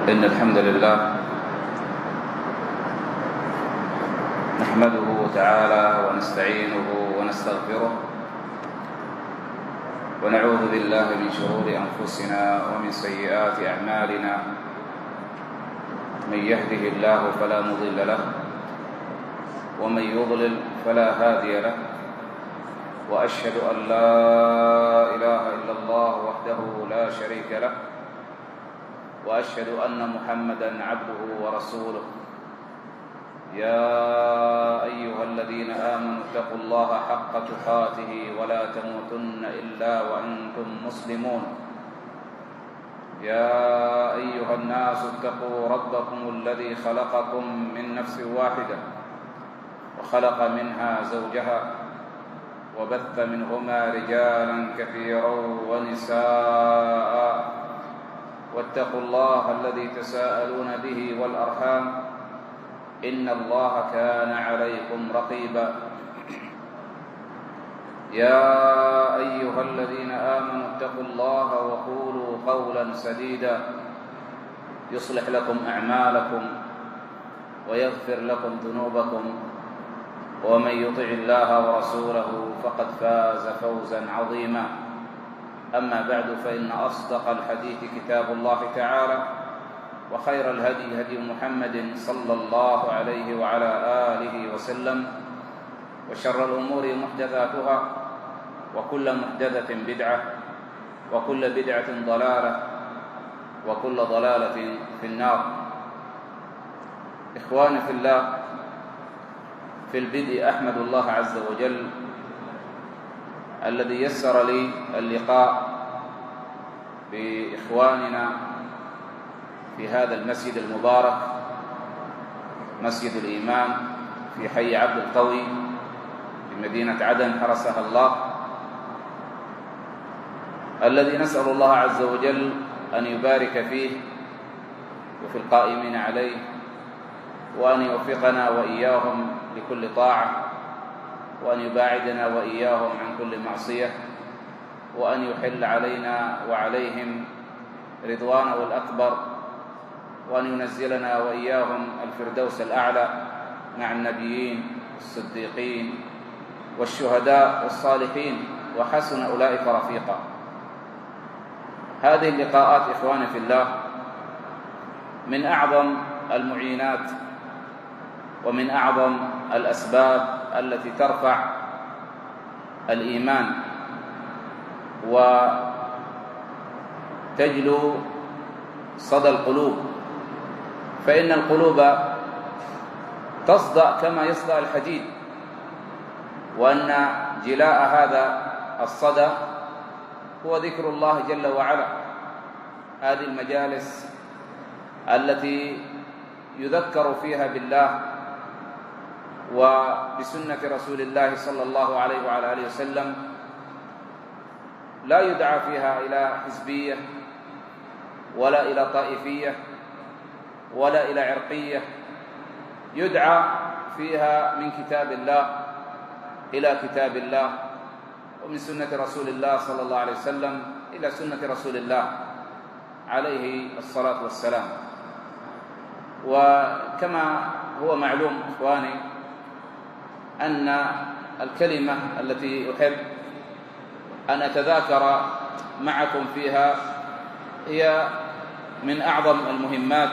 إن الحمد لله نحمده تعالى ونستعينه ونستغفره ونعوذ بالله من شرور أنفسنا ومن سيئات أعمالنا. من يهده الله فلا مضل له ومن يضلل فلا هادي له، وأشهد أن لا إله إلا الله وحده لا شريك له، وأشهد أن محمدًا عبده ورسوله. يا أيها الذين آمنوا اتقوا الله حق تقاته ولا تموتن إلا وأنتم مسلمون. يا أيها الناس اتقوا ربكم الذي خلقكم من نفس واحدة وخلق منها زوجها وبث منهما رجالا كثيرا ونساء، واتقوا الله الذي تساءلون به والأرحام إن الله كان عليكم رقيبا. يا أيها الذين آمنوا اتقوا الله وقولوا قولا سديدا يصلح لكم أعمالكم ويغفر لكم ذنوبكم، ومن يطع الله ورسوله فقد فاز فوزا عظيما. أما بعد، فإن أصدق الحديث كتاب الله تعالى، وخير الهدي هدي محمد صلى الله عليه وعلى آله وسلم، وشر الأمور محدثاتها، وكل محدثة بدعة، وكل بدعة ضلالة، وكل ضلالة في النار. إخواني في الله، في البدء أحمد الله عز وجل الذي يسر لي اللقاء بإخواننا في هذا المسجد المبارك، مسجد الإيمان في حي عبد القوي في مدينة عدن حرسها الله، الذي نسأل الله عز وجل أن يبارك فيه وفي القائمين عليه، وأن يوفقنا وإياهم لكل طاعة، وأن يباعدنا وإياهم عن كل معصية، وأن يحل علينا وعليهم رضوانه الأكبر، وأن ينزلنا وإياهم الفردوس الأعلى مع النبيين والصديقين والشهداء والصالحين، وحسن أولئك رفيقا. هذه اللقاءات إخواني في الله من أعظم المعينات ومن أعظم الأسباب التي ترفع الإيمان وتجلو صدى القلوب، فإن القلوب تصدأ كما يصدأ الحديد، وأن جلاء هذا الصدى هو ذكر الله جل وعلا. هذه المجالس التي يذكر فيها بالله وبسنة رسول الله صلى الله عليه وعلى آله وسلم، لا يدعى فيها إلى حزبية ولا إلى طائفية ولا إلى عرقية، يدعى فيها من كتاب الله إلى كتاب الله، ومن سنة رسول الله صلى الله عليه وسلم إلى سنة رسول الله عليه الصلاة والسلام. وكما هو معلوم إخواني أن الكلمة التي أحب أن أتذاكر معكم فيها هي من أعظم المهمات،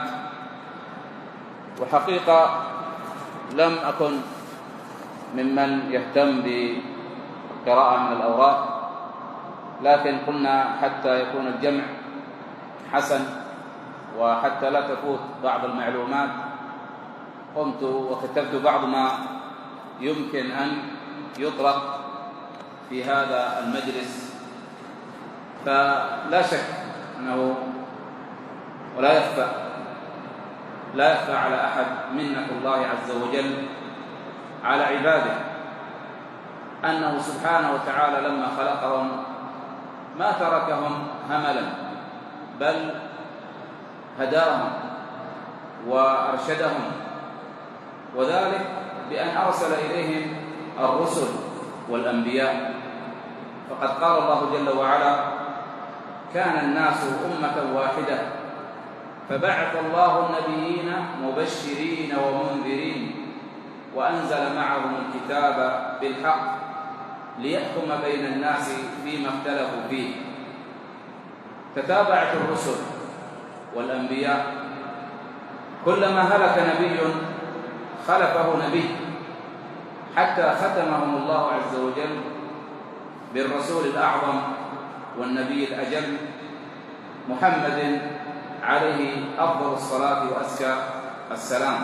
وحقيقة لم أكن ممن يهتم بقراءة من الأوراق، لكن قلنا حتى يكون الجمع حسن وحتى لا تفوت بعض المعلومات، قمت وكتبت بعض ما يمكن أن يطرق في هذا المجلس. فلا شك أنه ولا يخفى على أحد منة الله عز وجل على عباده، أنه سبحانه وتعالى لما خلقهم ما تركهم هملا، بل هداهم وأرشدهم، وذلك بأن أرسل إليهم الرسل والأنبياء. فقد قال الله جل وعلا: كان الناس أمة واحدة فبعث الله النبيين مبشرين ومنذرين وأنزل معهم الكتاب بالحق ليحكم بين الناس فيما اختلفوا فيه. تتابعت الرسل والأنبياء، كلما هلك نبي خلفه نبي، حتى ختمهم الله عز وجل بالرسول الأعظم والنبي الأجل محمد عليه أفضل الصلاة وأزكى السلام.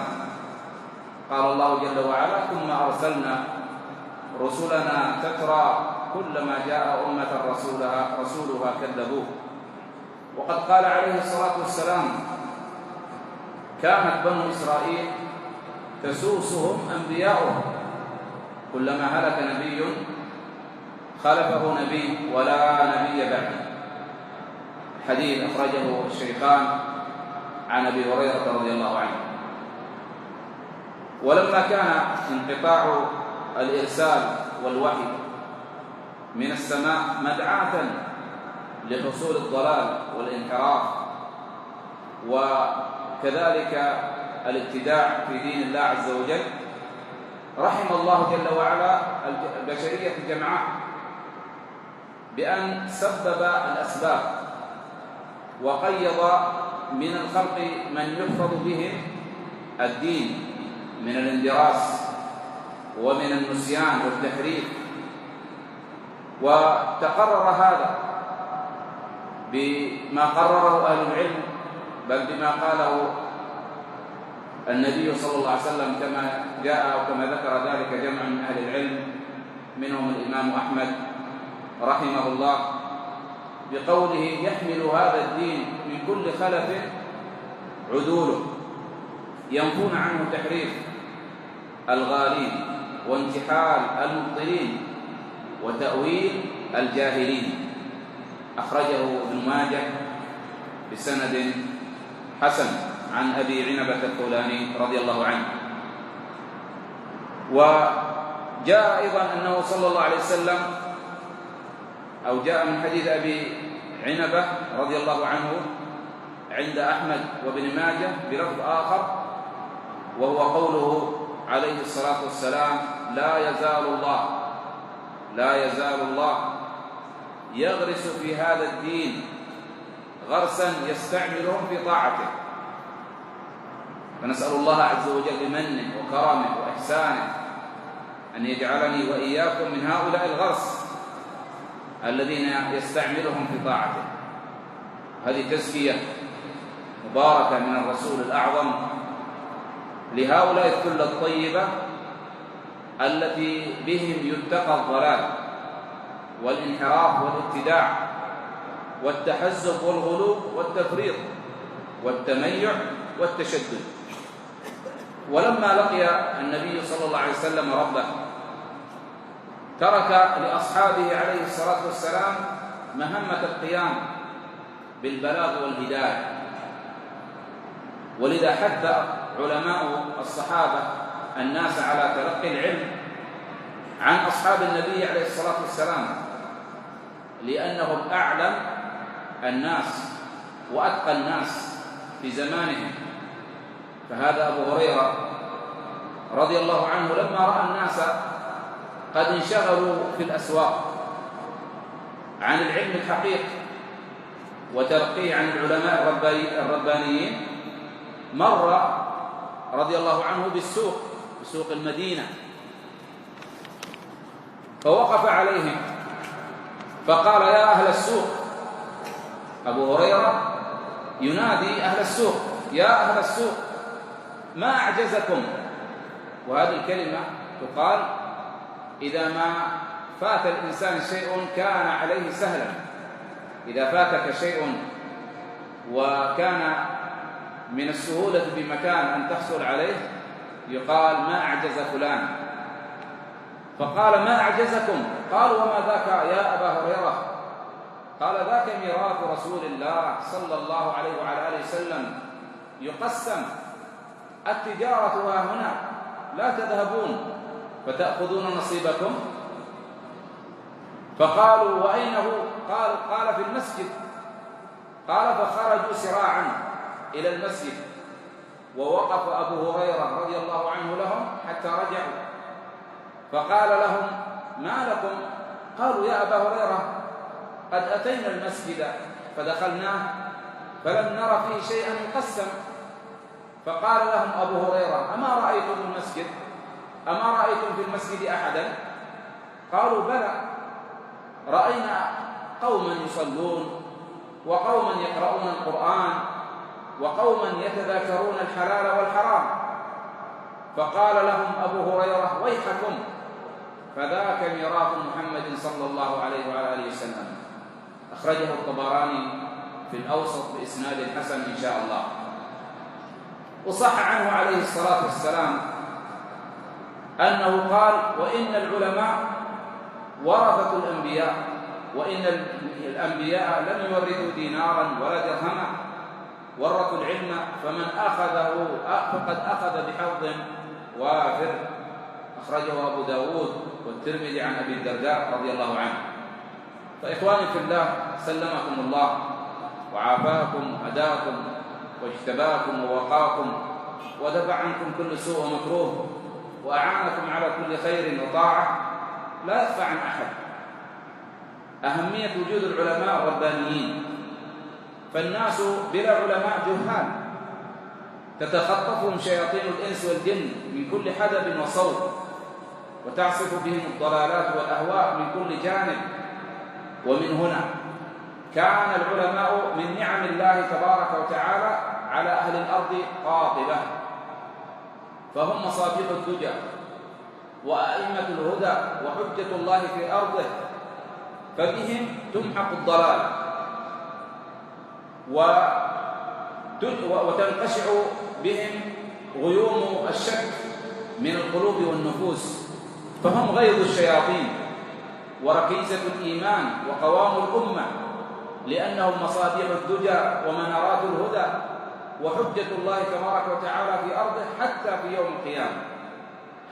قال الله جل وعلا: ثم أرسلنا رسلنا تترى كلما جاء أمة رسولها كذبوه. وقد قال عليه الصلاة والسلام: كانت بنو إسرائيل تسوسهم أنبياؤهم، كلما هلك نبي خلفه نبي ولا نبي بعده. حديث أخرجه الشيخان عن أبي هريرة رضي الله عنه. ولما كان انقطاع الإرسال والوحي من السماء مدعاة لحصول الضلال والانحراف وكذلك الابتداع في دين الله عز وجل، رحم الله جل وعلا البشرية الجمعاء بأن سبب الأسباب وقيض من الخلق من يحفظ بهم الدين من الاندراس ومن النسيان والتحريف. وتقرر هذا بما قرره أهل العلم، بل بما قاله النبي صلى الله عليه وسلم كما جاء وكما ذكر ذلك جمع من أهل العلم منهم الإمام أحمد رحمه الله بقوله: يحمل هذا الدين من كل خلف عدوله ينفون عنه تحريف الغالين وانتحال المبطلين وتأويل الجاهلين. أخرجه ابن ماجه بسند حسن عن أبي عنبة الطولاني رضي الله عنه. وجاء أيضا أنه صلى الله عليه وسلم، أو جاء من حديث أبي عنبة رضي الله عنه عند أحمد وابن ماجه بلفظ آخر، وهو قوله عليه الصلاة والسلام: لا يزال الله يغرس في هذا الدين غرسا يستعملهم في طاعته. فنسأل الله عز وجل بمنه وكرمه وإحسانه أن يجعلني وإياكم من هؤلاء الغرس الذين يستعملهم في طاعته. هذه تزكية مباركة من الرسول الأعظم لهؤلاء الثلة الطيبة التي بهم يتقى الضلال والانحراف والابتداع والتحزب والغلو والتفريط والتميع والتشدد. ولما لقي النبي صلى الله عليه وسلم ربه ترك لأصحابه عليه الصلاة والسلام مهمة القيام بالبلاغ والهداية. ولذا حث علماء الصحابة الناس على تلقي العلم عن أصحاب النبي عليه الصلاة والسلام، لأنهم أعلم الناس وأتقى الناس في زمانهم. فهذا أبو هريرة رضي الله عنه لما رأى الناس قد انشغلوا في الأسواق عن العلم الحقيقي وتلقيه عن العلماء الربانيين، مر رضي الله عنه بسوق المدينة، فوقف عليهم فقال: يا أهل السوق. أبو هريرة ينادي أهل السوق: يا أهل السوق ما أعجزكم. وهذه الكلمة تقال إذا ما فات الإنسان شيء كان عليه سهلا. إذا فاتك شيء وكان من السهولة بمكان أن تحصل عليه يقال: ما أعجز فلان. فقال: ما أعجزكم؟ قالوا: وما ذاك يا أبا هريرة؟ قال: ذاك ميراث رسول الله صلى الله عليه وعلى آله وسلم يقسم، التجارة ها هنا لا تذهبون فتأخذون نصيبكم. فقالوا: وأين هو؟ قال: في المسجد. قال: فخرجوا سراعا إلى المسجد، ووقف أبو هريرة رضي الله عنه لهم حتى رجعوا، فقال لهم: ما لكم؟ قالوا: يا أبا هريرة، قد أتينا المسجد فدخلناه فلم نرى فيه شيئا يقسم. فقال لهم أبو هريرة: أما رأيتم المسجد؟ أما رأيتم في المسجد أحدا؟ قالوا: بلى، رأينا قوما يصلون، وقوما يقرؤون القرآن، وقوما يتذاكرون الحلال والحرام. فقال لهم أبو هريرة: ويحكم، فذاك ميراث محمد صلى الله عليه وعلى آله وسلم. أخرجه الطبراني في الأوسط بإسناد حسن إن شاء الله. وصح عنه عليه الصلاة والسلام أنه قال: وإن العلماء ورثة الأنبياء، وإن الأنبياء لم يورثوا دينارا ولا درهما، ورثوا العلم، فمن أخذه فقد أخذ بحظ وافر. أخرجه أبو داود والترمذي عن أبي الدرداء رضي الله عنه. فإخواني في الله، سلمكم الله وعافاكم وهداكم واجتباكم ووقاكم ودفع عنكم كل سوء ومكروه وأعانكم على كل خير وطاعة. لا يخفى عن أحد أهمية وجود العلماء الربانيين، فالناس بلا علماء جهال تتخطفهم شياطين الإنس والجن من كل حدب وصوب، وتعصف بهم الضلالات والأهواء من كل جانب. ومن هنا كان العلماء من نعم الله تبارك وتعالى على أهل الأرض قاطبة، فهم مصابيح الدجى وأئمة الهدى وحجة الله في أرضه، فبهم تمحق الضلال وتنقشع بهم غيوم الشك من القلوب والنفوس، فهم غيظ الشياطين وركيزة الإيمان وقوام الأمة، لأنهم مصابيح الدجى ومنارات الهدى وحجة الله تبارك وتعالى في أرضه حتى في يوم القيامة.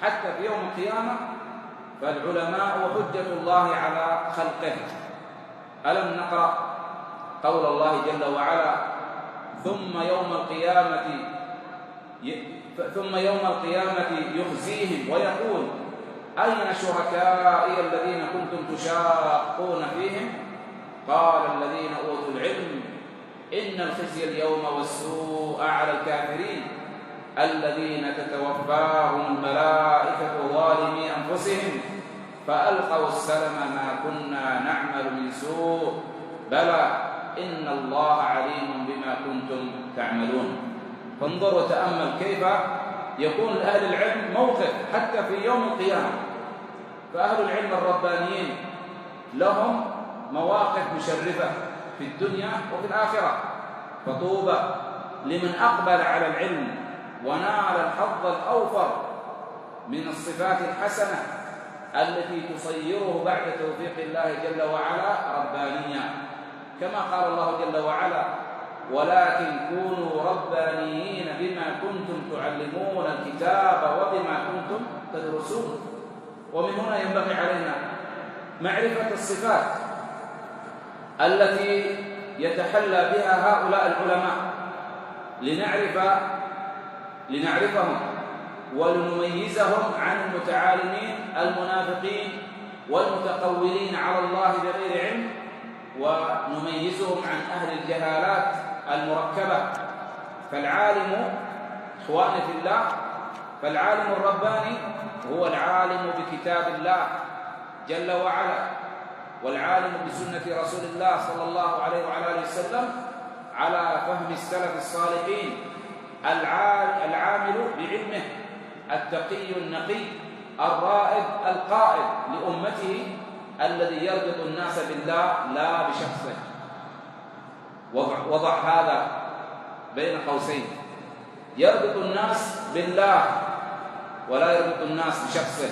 حتى في يوم القيامة فالعلماء حجة الله على خلقه. ألم نقرأ قول الله جل وعلا: ثم يوم القيامة يخزيهم ويقول: أين شركائي الذين كنتم تشاقون فيهم؟ قال الذين أوتوا العلم إن الخزي اليوم والسوء على الكافرين الذين تتوفاهم الملائكة ظالمي أنفسهم فألقوا السلم ما كنا نعمل من سوء بلى إن الله عليم بما كنتم تعملون. فانظر وتأمل كيف يكون لأهل العلم موقف حتى في يوم القيامة. فأهل العلم الربانيين لهم مواقف مشرفة في الدنيا وفي الآخرة، فطوبى لمن أقبل على العلم ونال الحظ الأوفر من الصفات الحسنة التي تصيره بعد توفيق الله جل وعلا ربانيا، كما قال الله جل وعلا: ولكن كونوا ربانيين بما كنتم تعلمون الكتاب وبما كنتم تدرسون. ومن هنا ينبغي علينا معرفة الصفات التي يتحلى بها هؤلاء العلماء لنعرفهم ولنميزهم عن المتعالمين المنافقين والمتقولين على الله بغير علم، ونميزهم عن أهل الجهالات المركبة. فالعالم إخواني في الله، فالعالم الرباني هو العالم بكتاب الله جل وعلا، والعالم بسنة رسول الله صلى الله عليه وعلى آله وسلم على فهم السلف الصالحين، العامل بعلمه، التقي النقي الرائد القائد لأمته، الذي يربط الناس بالله لا بشخصه. وضع هذا بين قوسين: يربط الناس بالله ولا يربط الناس بشخصه.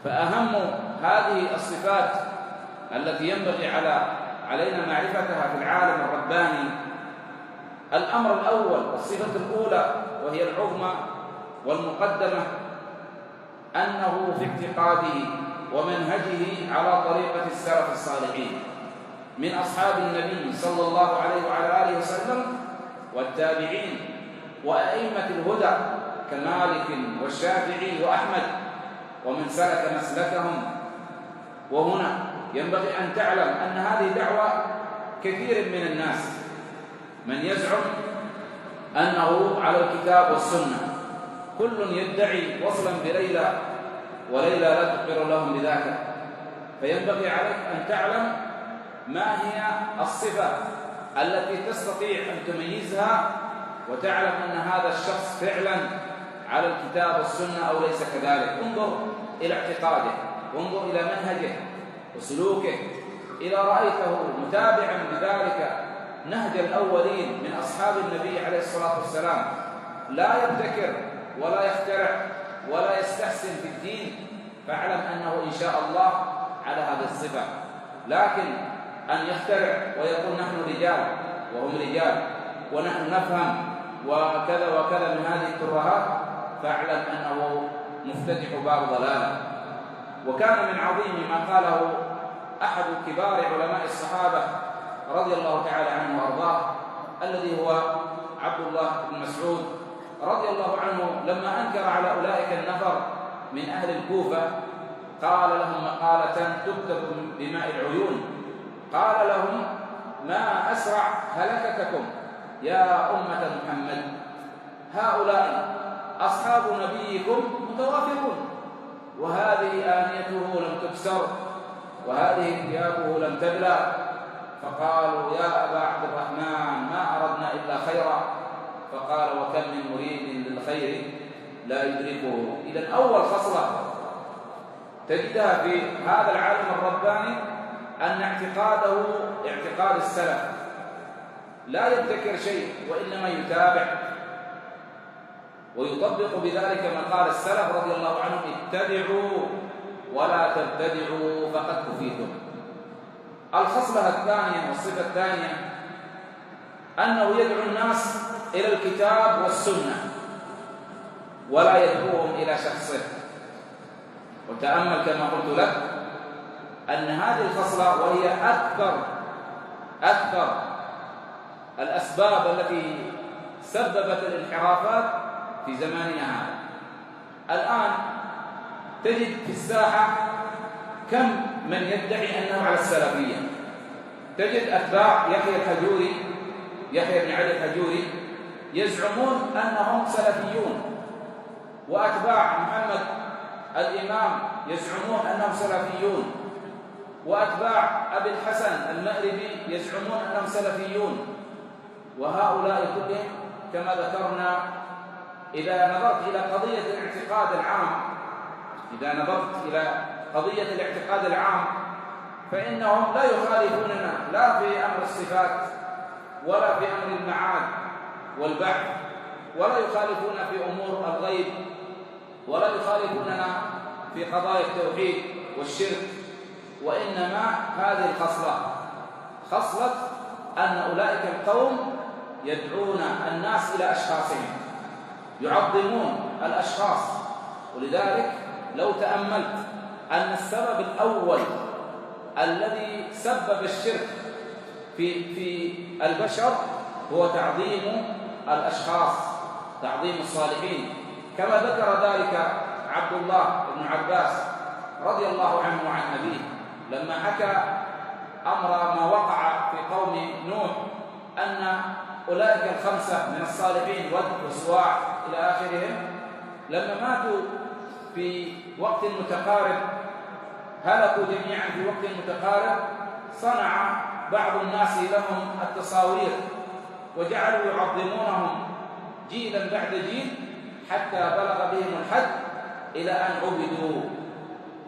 فأهم هذه الصفات التي ينبغي علينا معرفتها في العالم الرباني: الأمر الأول، الصفة الأولى وهي العظمى والمقدمة، أنه في اعتقاده ومنهجه على طريقة السلف الصالحين من أصحاب النبي صلى الله عليه وعلى آله وسلم والتابعين وأئمة الهدى كمالك والشافعي وأحمد ومن سلك مسلكهم. وهنا ينبغي أن تعلم أن هذه دعوة كثير من الناس، من يزعم أنه على الكتاب والسنة، كل يدعي وصلا بليلى وليلى لا تقر لهم بذاك. فينبغي عليك أن تعلم ما هي الصفة التي تستطيع أن تميزها وتعلم أن هذا الشخص فعلا على الكتاب والسنة أو ليس كذلك. انظر إلى اعتقاده، وانظر إلى منهجه وسلوكه، إذا رأيته متابعا بذلك نهج الأولين من أصحاب النبي عليه الصلاة والسلام، لا يبتكر ولا يخترع ولا يستحسن في الدين، فاعلم أنه إن شاء الله على هذه الصفة. لكن أن يخترع ويقول نحن رجال وهم رجال ونحن نفهم وكذا وكذا من هذه الترهات، فاعلم أنه مفتتح باب ضلاله. وكان من عظيم ما قاله أحد كبار علماء الصحابة رضي الله تعالى عنه وأرضاه، الذي هو عبد الله بن مسعود رضي الله عنه، لما أنكر على أولئك النفر من أهل الكوفة قال لهم مقالة تكتب بماء العيون، قال لهم: ما أسرع هلكتكم يا أمة محمد، هؤلاء أصحاب نبيكم متوافرون، وهذه آنيته لم تكسر وهذه ثيابه لم تبلى. فقالوا: يا أبا عبد الرحمن ما أردنا إلا خيرا. فقال: وكم من مريد للخير لا يدركه. إذن أول خصلة تجدها في هذا العالم الرباني أن اعتقاده اعتقاد السلف، لا يبتكر شيء وإنما يتابع ويطبق بذلك ما قال السلف رضي الله عنهم: اتبعوا ولا تبتدعوا فقد كفيتم. الخصلة الثانية والصفة الثانية أنه يدعو الناس إلى الكتاب والسنة ولا يدعوهم إلى شخصه. وتأمل كما قلت لك أن هذه الخصلة وهي أكثر الأسباب التي سببت الانحرافات في زماننا هذا. الآن تجد في الساحة كم من يدعي أنه على السلفية. تجد أتباع يحيى بن علي الحجوري يزعمون أنهم سلفيون، وأتباع محمد الإمام يزعمون أنهم سلفيون، وأتباع أبي الحسن المأربي يزعمون أنهم سلفيون. وهؤلاء كلهم كما ذكرنا إذا نظرت إلى قضية الاعتقاد العام فإنهم لا يخالفوننا لا في أمر الصفات ولا في أمر المعاد والبعث، ولا يخالفون في أمور الغيب، ولا يخالفوننا في قضايا التوحيد والشرك. وإنما هذه خصلة أن أولئك القوم يدعون الناس إلى أشخاصهم، يعظمون الأشخاص. ولذلك لو تأملت أن السبب الأول الذي سبب الشرك في البشر هو تعظيم الأشخاص، تعظيم الصالحين، كما ذكر ذلك عبد الله بن عباس رضي الله عنه وعن أبيه لما حكى أمر ما وقع في قوم نوح، أن أولئك الخمسة من الصالحين ود وسواع إلى آخرهم لما ماتوا في وقت متقارب، هلكوا جميعا في وقت متقارب، صنع بعض الناس لهم التصاوير وجعلوا يعظمونهم جيلا بعد جيل حتى بلغ بهم الحد إلى أن عبدوا.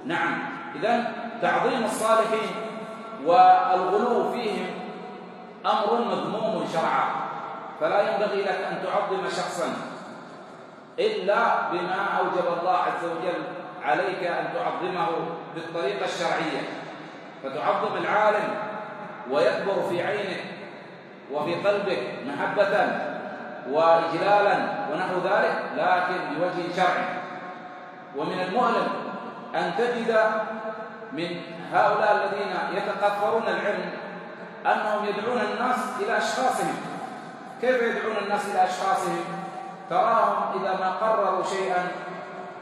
نعم، إذن تعظيم الصالحين والغلو فيهم أمر مذموم شرعا، فلا ينبغي لك أن تعظم شخصا إلا بما أوجب الله عز وجل عليك أن تعظمه بالطريقة الشرعية، فتعظم العالم ويكبر في عينك وفي قلبك محبة وإجلالا ونحو ذلك، لكن بوجه شرعي. ومن المؤلم أن تجد من هؤلاء الذين يتقفرون العلم أنهم يدعون الناس إلى أشخاصهم، كيف يدعون الناس إلى أشخاصهم؟ تراهم إذا ما قرروا شيئا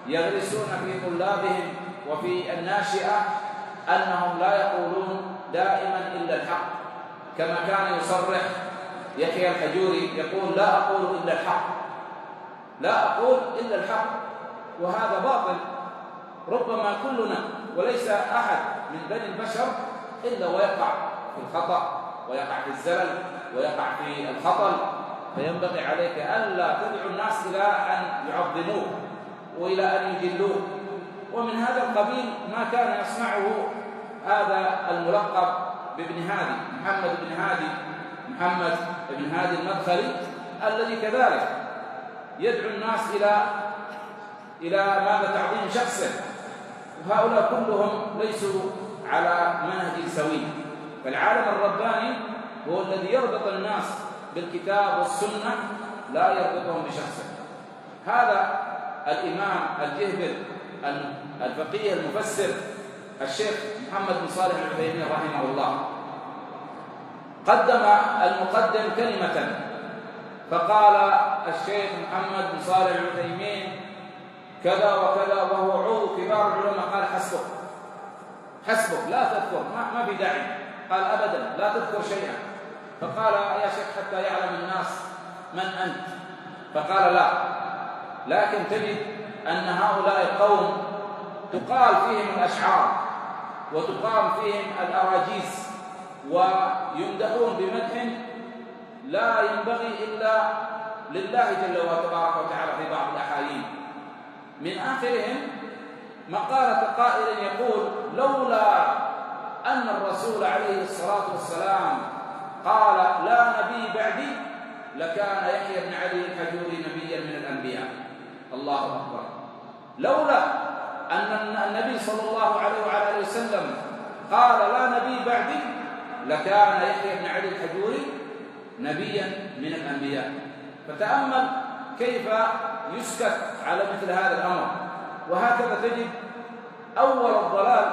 يغرسون في طلابهم وفي الناشئة أنهم لا يقولون دائما إلا الحق، كما كان يصرح يحيى الحجوري يقول: لا أقول إلا الحق، لا أقول إلا الحق. وهذا باطل. ربما كلنا وليس أحد من بني البشر إلا ويقع في الخطأ ويقع في الزلل ويقع في الخطل، فينبغي عليك ألا تدعو الناس إلى أن يعظموك وإلى أن يجلوك. ومن هذا القبيل ما كان يصنعه هذا الملقب بابن هادي، محمد بن هادي المدخلي، الذي كذلك يدعو الناس إلى ماذا؟ تعظيم شخصه. وهؤلاء كلهم ليسوا على منهج سوي. فالعالم الرباني هو الذي يربط الناس بالكتاب والسنة، لا يربطهم بشخصه. هذا الإمام الجهبذ الفقيه المفسر الشيخ محمد بن صالح العثيمين رحمه الله قدم المقدم كلمة، فقال الشيخ محمد بن صالح العثيمين كذا وكذا، وهو عضو كبار العلماء، قال: حسبك لا تذكر، ما في داعي. قال: أبدا لا تذكر شيئا. فقال: يا شيخ حتى يعلم الناس من أنت. فقال: لا، لكن تجد أن هؤلاء قوم تقال فيهم الأشعار وتقام فيهم الأراجيز ويمدحون بمدح لا ينبغي إلا لله جل وتبارك وتعالى في بعض الأحايين. من آخرهم مقالة قائل يقول: لولا أن الرسول عليه الصلاة والسلام قال لا نبي بعدي لكان يحيى بن علي الحجوري نبيا من الأنبياء. الله أكبر. لولا أن النبي صلى الله عليه وعلى آله وسلم قال لا نبي بعدي لكان يحيى بن علي الحجوري نبيا من الأنبياء. فتأمل كيف يسكت على مثل هذا الأمر. وهكذا تجد أول الضلال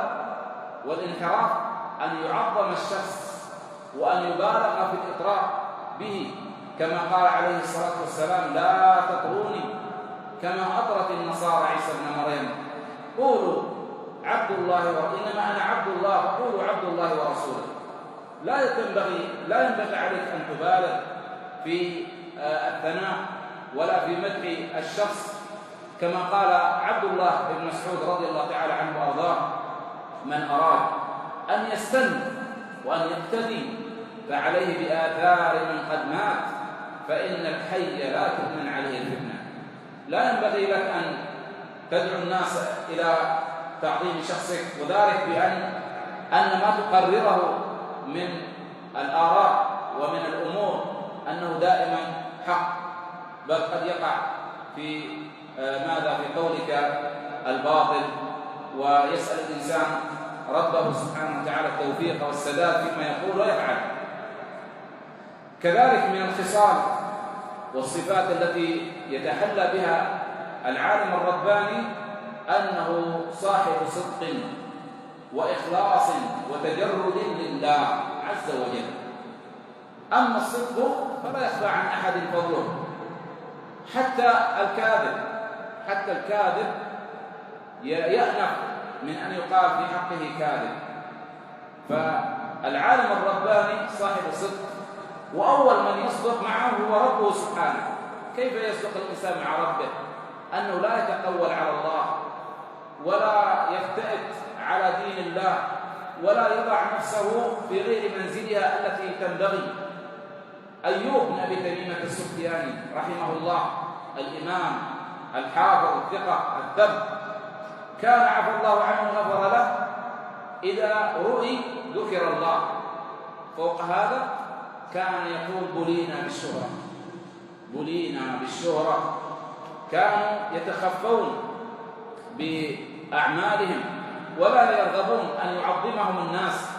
والانحراف أن يعظم الشخص وأن يبالغ في الإطراء به، كما قال عليه الصلاة والسلام: لا تطروني كما أطرت النصارى عيسى بن مريم، قولوا عبد الله إنما أنا عبد الله فقولوا عبد الله ورسوله. لا ينبغي عليك أن تبالغ في الثناء ولا في مدح الشخص، كما قال عبد الله بن مسعود رضي الله تعالى عنه وأرضاه: من أراد أن يستن وأن يقتدي فعليه بآثار من قد مات، فإن الحي لا تؤمن عليه الفتنة. لا ينبغي لك أن تدعو الناس إلى تعظيم شخصك، وذلك بأن ما تقرره من الآراء ومن الأمور أنه دائما حق، بل قد يقع في في قولك الباطل، ويسأل الإنسان ربه سبحانه وتعالى التوفيق والسداد فيما يقول ويفعل. كذلك من الخصال والصفات التي يتحلى بها العالم الرباني أنه صاحب صدق وإخلاص وتجرد لله عز وجل. أما الصدق فلا يخفى عن أحد فضله، حتى الكاذب يأنف من أن يقال في حقه كاذب. فالعالم الرباني صاحب صدق، وأول من يصدق معه هو ربه سبحانه. كيف يصدق الإنسان مع ربه؟ أنه لا يتقول على الله ولا يفتئت على دين الله ولا يضع نفسه في غير منزلها التي تنبغي. أيوب بن أبي تميمة السختياني رحمه الله، الإمام الحافظ الثقة الثبت، كان عفى الله عنه وغفر له إذا رؤي ذكر الله. فوق هذا كان يقول: بلينا بالشهرة. كانوا يتخفون بأعمالهم ولا يرغبون أن يعظمهم الناس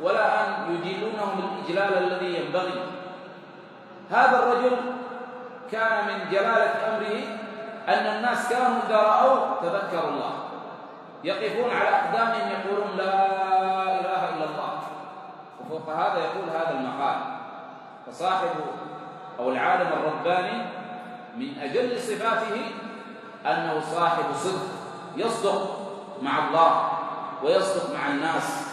ولا أن يجيلونهم الإجلال الذي ينبغي. هذا الرجل كان من جلالة أمره أن الناس كانوا إذا رأوا تذكروا الله، يقفون على أقدامهم يقولون لا إله إلا الله. وفوق هذا يقول هذا المقال: فصاحب أو العالم الرباني من أجل صفاته أنه صاحب صدق، يصدق مع الله ويصدق مع الناس،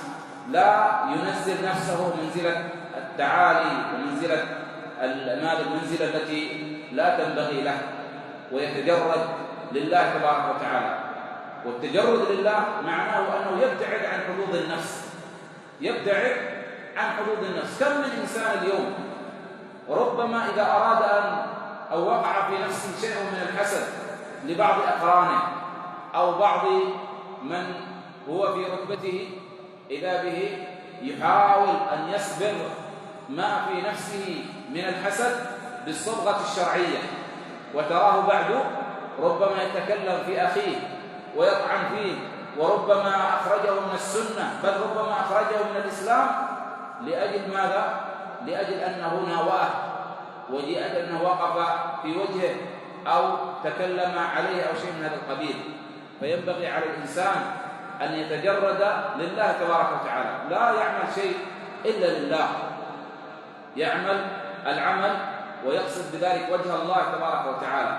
لا ينزل نفسه منزلة التعالي ومنزلة المنزلة التي لا تنبغي له، ويتجرد لله تبارك وتعالى. والتجرد لله معناه أنه يبتعد عن حدود النفس، يبتعد عن حدود النفس. كم من إنسان اليوم وربما إذا أراد أو وقع في نفسه شيء من الحسد لبعض أقرانه أو بعض من هو في رتبته، إذا به يحاول أن يصبر ما في نفسه من الحسد بالصبغة الشرعية، وتراه بعد ربما يتكلم في أخيه ويطعن فيه، وربما أخرجه من السنة، بل ربما أخرجه من الإسلام لأجل ماذا؟ لأجل أنه ناوأه، ولأجل أنه وقف في وجهه أو تكلم عليه أو شيء من هذا القبيل. فينبغي على الإنسان أن يتجرد لله تبارك وتعالى، لا يعمل شيء إلا لله، يعمل العمل ويقصد بذلك وجه الله تبارك وتعالى.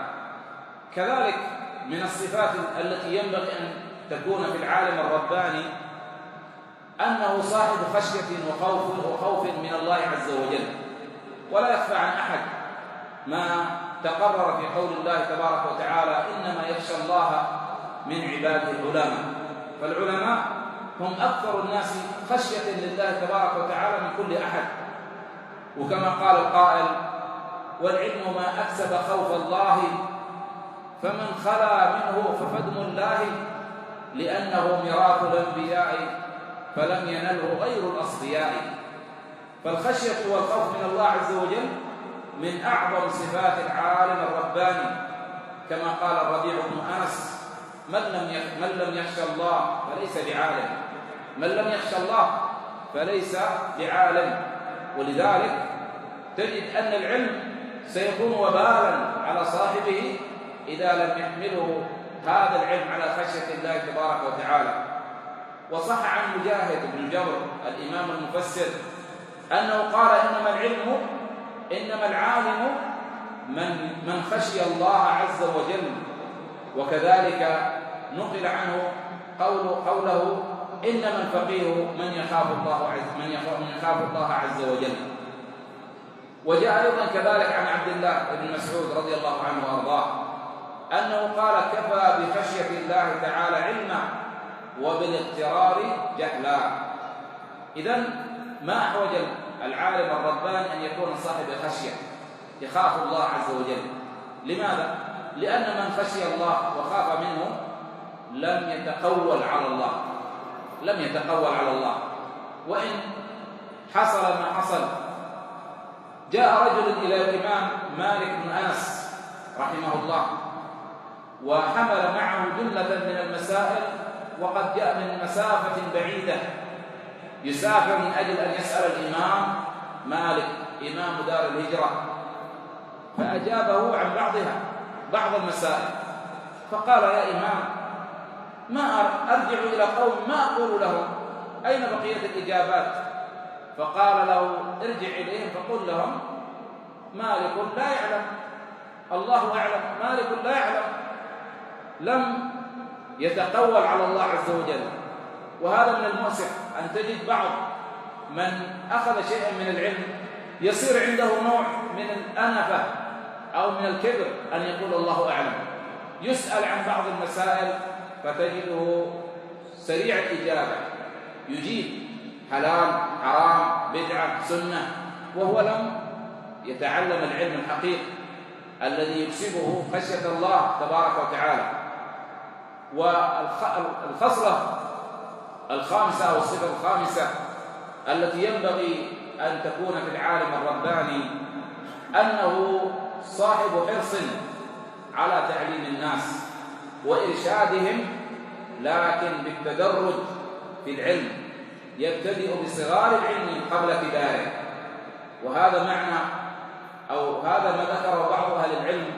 كذلك من الصفات التي ينبغي أن تكون في العالم الرباني أنه صاحب خشية وخوف من الله عز وجل. ولا يخفى عن أحد ما تقرر في قول الله تبارك وتعالى: إنما يخشى الله من عباده العلماء. فالعلماء هم أكثر الناس خشية لله تبارك وتعالى من كل أحد. وكما قال القائل: والعلم ما أكسب خوف الله، فمن خلا منه ففدم الله، لأنه ميراث الأنبياء فلم ينله غير الأصفياء. فالخشية والخوف من الله عز وجل من أعظم صفات العالم الرباني، كما قال الربيع بن أنس: من لم يخشى الله فليس بعالم، من لم يخشى الله فليس بعالم. ولذلك تجد أن العلم سيكون وبالا على صاحبه إذا لم يحمله هذا العلم على خشية الله تبارك وتعالى. وصح عن مجاهد بن جبر الإمام المفسر أنه قال: إنما العالم من خشي الله عز وجل. وكذلك نقل عنه قوله: إنما الفقيه من يخاف الله عز وجل. وجاء أيضا كذلك عن عبد الله بن مسعود رضي الله عنه وأرضاه أنه قال: كفى بخشية الله تعالى علما وبالاغترار جهلا. إذن ما أحوج العالم الرباني أن يكون صاحب خشية، يخاف الله عز وجل. لماذا؟ لأن من خشي الله وخاف منه لم يتقول على الله. وإن حصل ما حصل. جاء رجل إلى الإمام مالك بن أنس رحمه الله، وحمل معه جملة من المسائل، وقد جاء من مسافة بعيدة، يسافر من أجل أن يسأل الإمام مالك إمام دار الهجرة، فأجابه عن بعض المسائل. فقال: يا إمام، ما أرجع إلى قوم ما أقول لهم، أين بقية الإجابات؟ فقال له: ارجع إليهم فقل لهم: مالك لا يعلم، الله أعلم، مالك لا يعلم. لم يتقول على الله عز وجل. وهذا من المؤسف أن تجد بعض من أخذ شيئا من العلم يصير عنده نوع من الأنفة أو من الكبر أن يقول الله أعلم. يسأل عن بعض المسائل فتجده سريع الإجابة، يجيب حلال حرام بدعة سنة، وهو لم يتعلم العلم الحقيقي الذي يكسبه خشية الله تبارك وتعالى. والخصلة الخامسة أو الصفة الخامسة التي ينبغي أن تكون في العالم الرباني أنه صاحب حرص على تعليم الناس وإرشادهم، لكن بالتدرج في العلم، يبتدئ بصغار العلم قبل كباره. وهذا معنى أو هذا ما ذكره بعض أهل العلم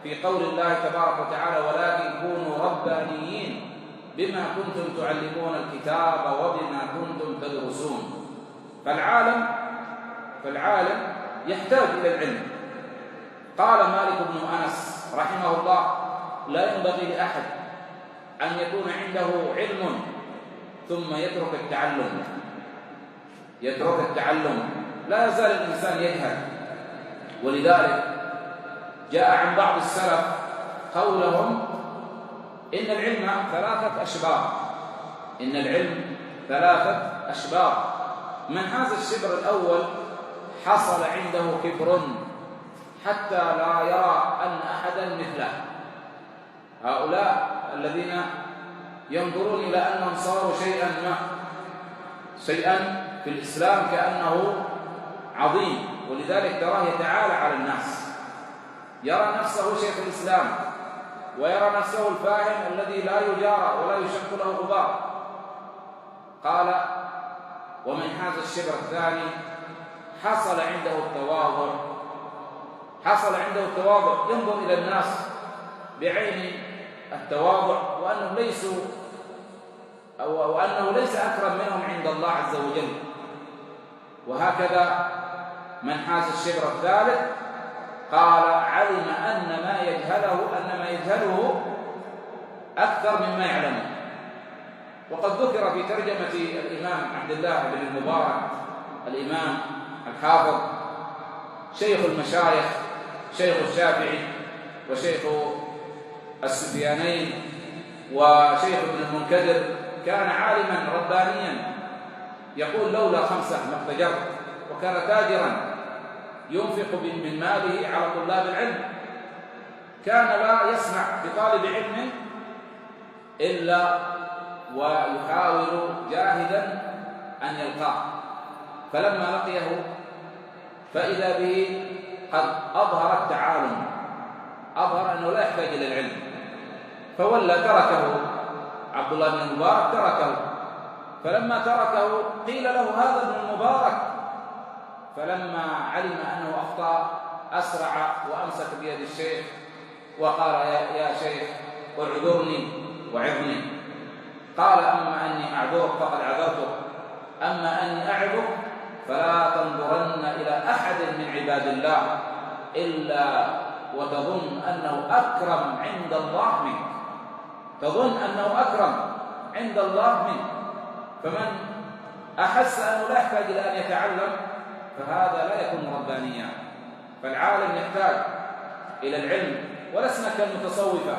في قول الله تبارك وتعالى: ولكن كونوا ربانيين بما كنتم تعلمون الكتاب وبما كنتم تدرسون. فالعالم يحتاج إلى العلم، قال مالك بن أنس رحمه الله: لا ينبغي لأحد أن يكون عنده علم ثم يترك التعلم. لا يزال الإنسان يجهل. ولذلك جاء عن بعض السلف قولهم: إن العلم ثلاثة أشبار، من هذا الشبر الأول حصل عنده كبر حتى لا يرى أن أحدا مثله. هؤلاء الذين ينظرون إلى أنهم صاروا شيئا في الإسلام كأنه عظيم، ولذلك تراه يتعالى على الناس، يرى نفسه شيخ الإسلام، ويرى نفسه الفاهم الذي لا يجارى ولا يشق له غبار. قال: ومن هذا الشبر الثاني حصل عنده التواضع، ينظر إلى الناس بعين التواضع، وأنه ليس أكرم منهم عند الله عز وجل. وهكذا من حاز الشبر الثالث قال: علم أن ما يجهله أكثر مما يعلمه. وقد ذكر في ترجمة الإمام عبد الله بن المبارك الإمام الحافظ شيخ المشايخ، شيخ الشافعي وشيخ السفيانين وشيخ ابن المنكدر، كان عالما ربانيا، يقول: لولا 5 ما اقتجرت. وكان تاجرا ينفق من ماله على طلاب العلم، كان لا يسمع بطالب علم إلا ويحاول جاهدا أن يلقاه، فلما لقيه فإذا به قد أظهر التعالم، أظهر أنه لا يحتاج إلى العلم، فولى تركه. عبد الله بن المبارك تركه، فلما تركه قيل له: هذا ابن المبارك. فلما علم أنه أخطأ أسرع وأمسك بيد الشيخ وقال: يا شيخ اعذرني وعظني. قال: أما أني أعذرك فقد عذرتك، أما أني أعظك فلا تنظرن إلى أحد من عباد الله إلا وتظن أنه أكرم عند الله منك، فمن أحس أنه لا يحتاج إلى أن يتعلم فهذا لا يكون ربانيا. فالعالم يحتاج إلى العلم، ولسنا كالمتصوفة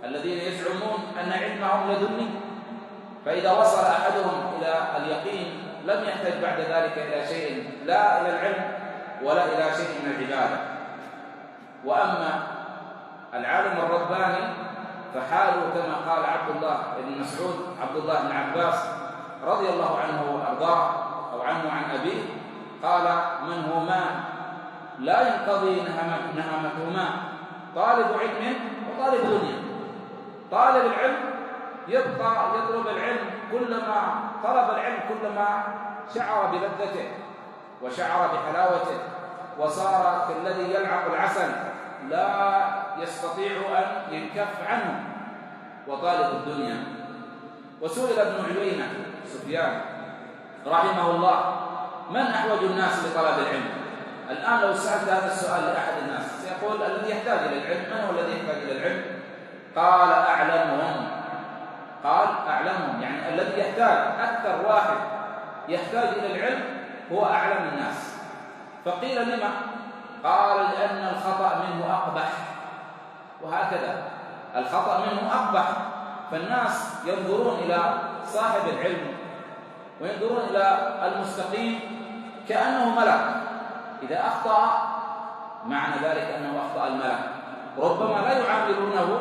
الذين يزعمون أن علمهم لدني، فإذا وصل أحدهم إلى اليقين لم يحتاج بعد ذلك إلى شيء، لا إلى العلم ولا إلى شيء من العبادة. وأما العالم الرباني فحاله كما قال عبد الله بن عباس رضي الله عنه وأرضاه أو عنه عن أبيه، قال: من هما لا ينقضي نهمتهما، طالب علم وطالب دنيا. طالب العلم يبقى يطلب العلم، كلما طلب العلم كلما شعر بلذته وشعر بحلاوته، وصار كالذي يلعق العسل لا يستطيع أن ينكف عنه. وطالب الدنيا. وسئل ابن عيينة سفيان رحمه الله: من أحوج الناس لطلب العلم؟ الآن لو سألت هذا السؤال لأحد الناس سيقول: الذي يحتاج إلى العلم. من هو الذي يحتاج إلى العلم؟ قال: أعلمهم، يعني الذي يحتاج، أكثر واحد يحتاج إلى العلم هو أعلم الناس. فقيل: لما؟ قال: لأن الخطأ منه أقبح. وهكذا الخطأ منه أقبح، فالناس ينظرون إلى صاحب العلم وينظرون إلى المستقيم كأنه ملك، إذا أخطأ معنى ذلك أنه أخطأ الملك، ربما لا يعاملونه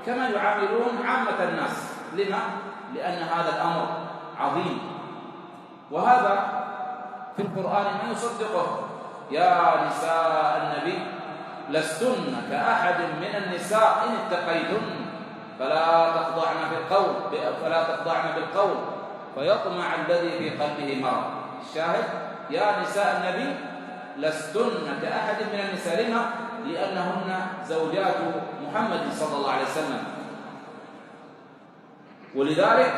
كما يعاملون عامة الناس. لما؟ لأن هذا الأمر عظيم، وهذا في القرآن ما يصدقه: يا نساء النبي لستن كأحد من النساء إن اتقيتن فلا تخضعن بالقول فيطمع الذي في قلبه مرض. الشاهد: يا نساء النبي لستن كأحد من النساء. لما؟ لأنهن زوجات محمد صلى الله عليه وسلم. ولذلك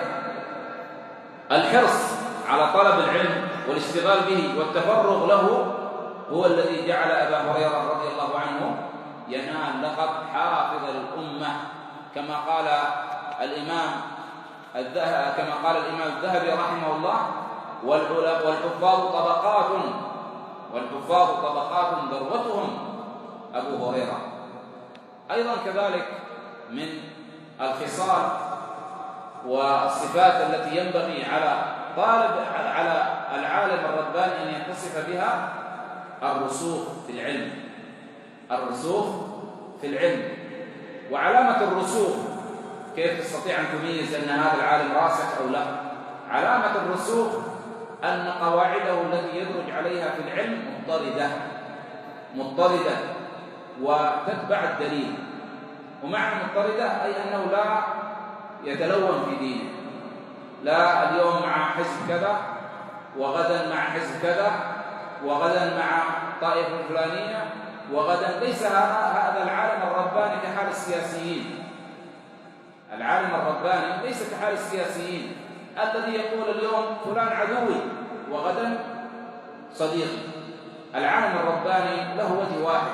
الحرص على طلب العلم والاشتغال به والتفرغ له هو الذي جعل أبا هريرة رضي الله عنه ينال لقب حافظ الأمة، كما قال الإمام الذهبي رحمه الله: والحفاظ طبقات ذروتهم أبو هريرة. أيضا كذلك من الخصال والصفات التي ينبغي على العالم الرباني أن يتصف بها الرسوخ في العلم. وعلامة الرسوخ، كيف تستطيع أن تميز أن هذا العالم راسخ أو لا؟ علامة الرسوخ أن قواعده التي يدرج عليها في العلم مضطردة وتتبع الدليل. ومعنى مضطردة أي أنه لا يتلون في دينه، لا اليوم مع حزب كذا وغدا مع حزب كذا وغدا مع طائفة فلانية وغدا. ليس هذا العالم الرباني كحال السياسيين. العالم الرباني ليس كحال السياسيين الذي يقول اليوم فلان عدوي وغدا صديقي. العالم الرباني له وجه واحد،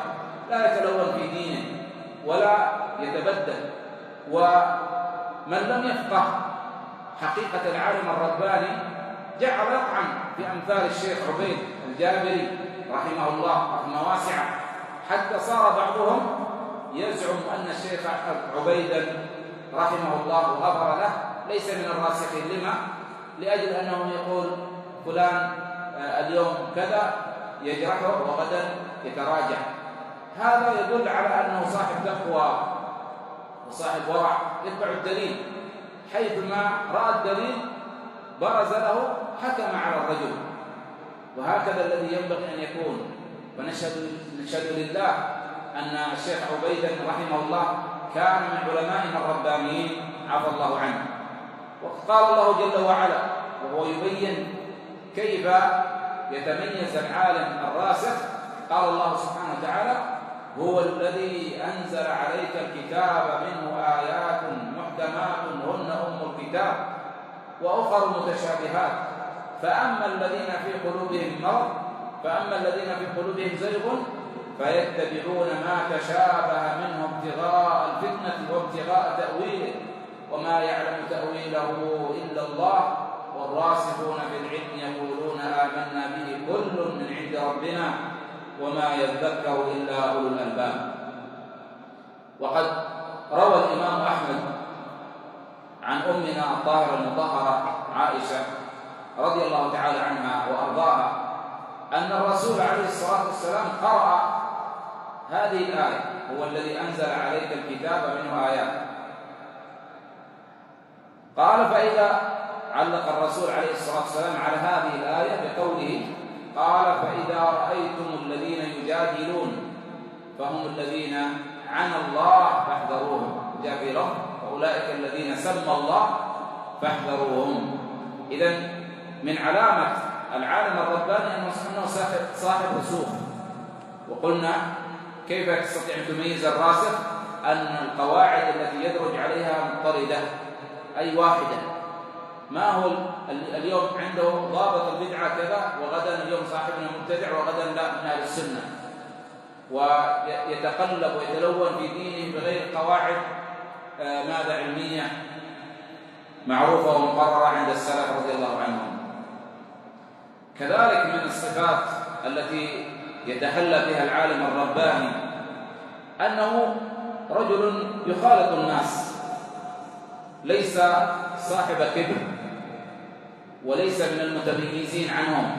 لا يتلون في دينه ولا يتبدل. ومن لم يفقه حقيقة العالم الرباني جعل يطعن في أمثال الشيخ عبيد الجابري رحمه الله رحمة واسعة، حتى صار بعضهم يزعم أن الشيخ عبيدا رحمه الله غفر له ليس من الراسخين. لما؟ لأجل أنه يقول فلان اليوم كذا يجرحه وغدا يتراجع. هذا يدل على أنه صاحب تقوى وصاحب ورع يتبع الدليل، حيثما رأى الدليل برز له حكم على الرجل. وهكذا الذي ينبغي أن يكون. ونشهد لله أن الشيخ عبيدا رحمه الله كان من علمائنا الربانيين عفى الله عنه. وقال الله جل وعلا وهو يبين كيف يتميز العالم الراسخ، قال الله سبحانه وتعالى: هو الذي أنزل عليك الكتاب منه آيات محكمات هن أم الكتاب وأخر متشابهات فأما الذين في قلوبهم زيغ فيتبعون ما تشابه منه ابتغاء الفتنة وابتغاء تأويله وما يعلم تأويله إلا الله والراسخون في العلم يقولون آمنا به كل من عند ربنا وما يذكر إلا أولو الألباب. وقد روى الإمام أحمد عن أمنا الطاهرة المطهرة عائشة رضي الله تعالى عنها وأرضاها أن الرسول عليه الصلاة والسلام قرأ هذه الآية: هو الذي أنزل عليك الكتاب منه آيات. قال: فإذا علق الرسول عليه الصلاة والسلام على هذه الآية بقوله: قال: فإذا رأيتم الذين يجادلون فهم الذين عنى الله فاحذروهم. جاء في لفظ: فأولئك الذين سمى الله فاحذروهم. إذن من علامة العالم الرباني أنه صاحب رسوخ. وقلنا كيف تستطيع أن تميز الراسخ؟ أن القواعد التي يدرج عليها مضطردة، أي واحدة. ما هو اليوم عنده ضابط البدعة كذا وغدا اليوم صاحبنا مبتدع وغدا لا من أهل السنة، ويتقلب ويتلون في دينه بغير قواعد علمية معروفة ومقررة عند السلف رضي الله عنهم. كذلك من الصفات التي يتحلى بها العالم الرباني أنه رجل يخالط الناس، ليس صاحب كبر وليس من المتميزين عنهم،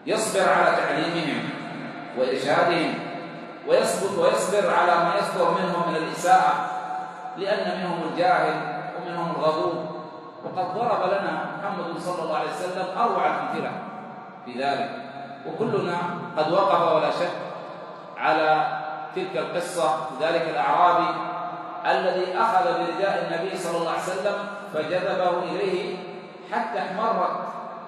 يصبر على تعليمهم وإرشادهم ويصبر على ما يصدر منهم من الإساءة، لأن منهم الجاهل ومنهم الغضوب. وقد ضرب لنا محمد صلى الله عليه وسلم أروع الأمثلة في ذلك، وكلنا قد وقف ولا شك على تلك القصة. ذلك الأعرابي الذي أخذ برداء النبي صلى الله عليه وسلم فجذبه إليه حتى احمرت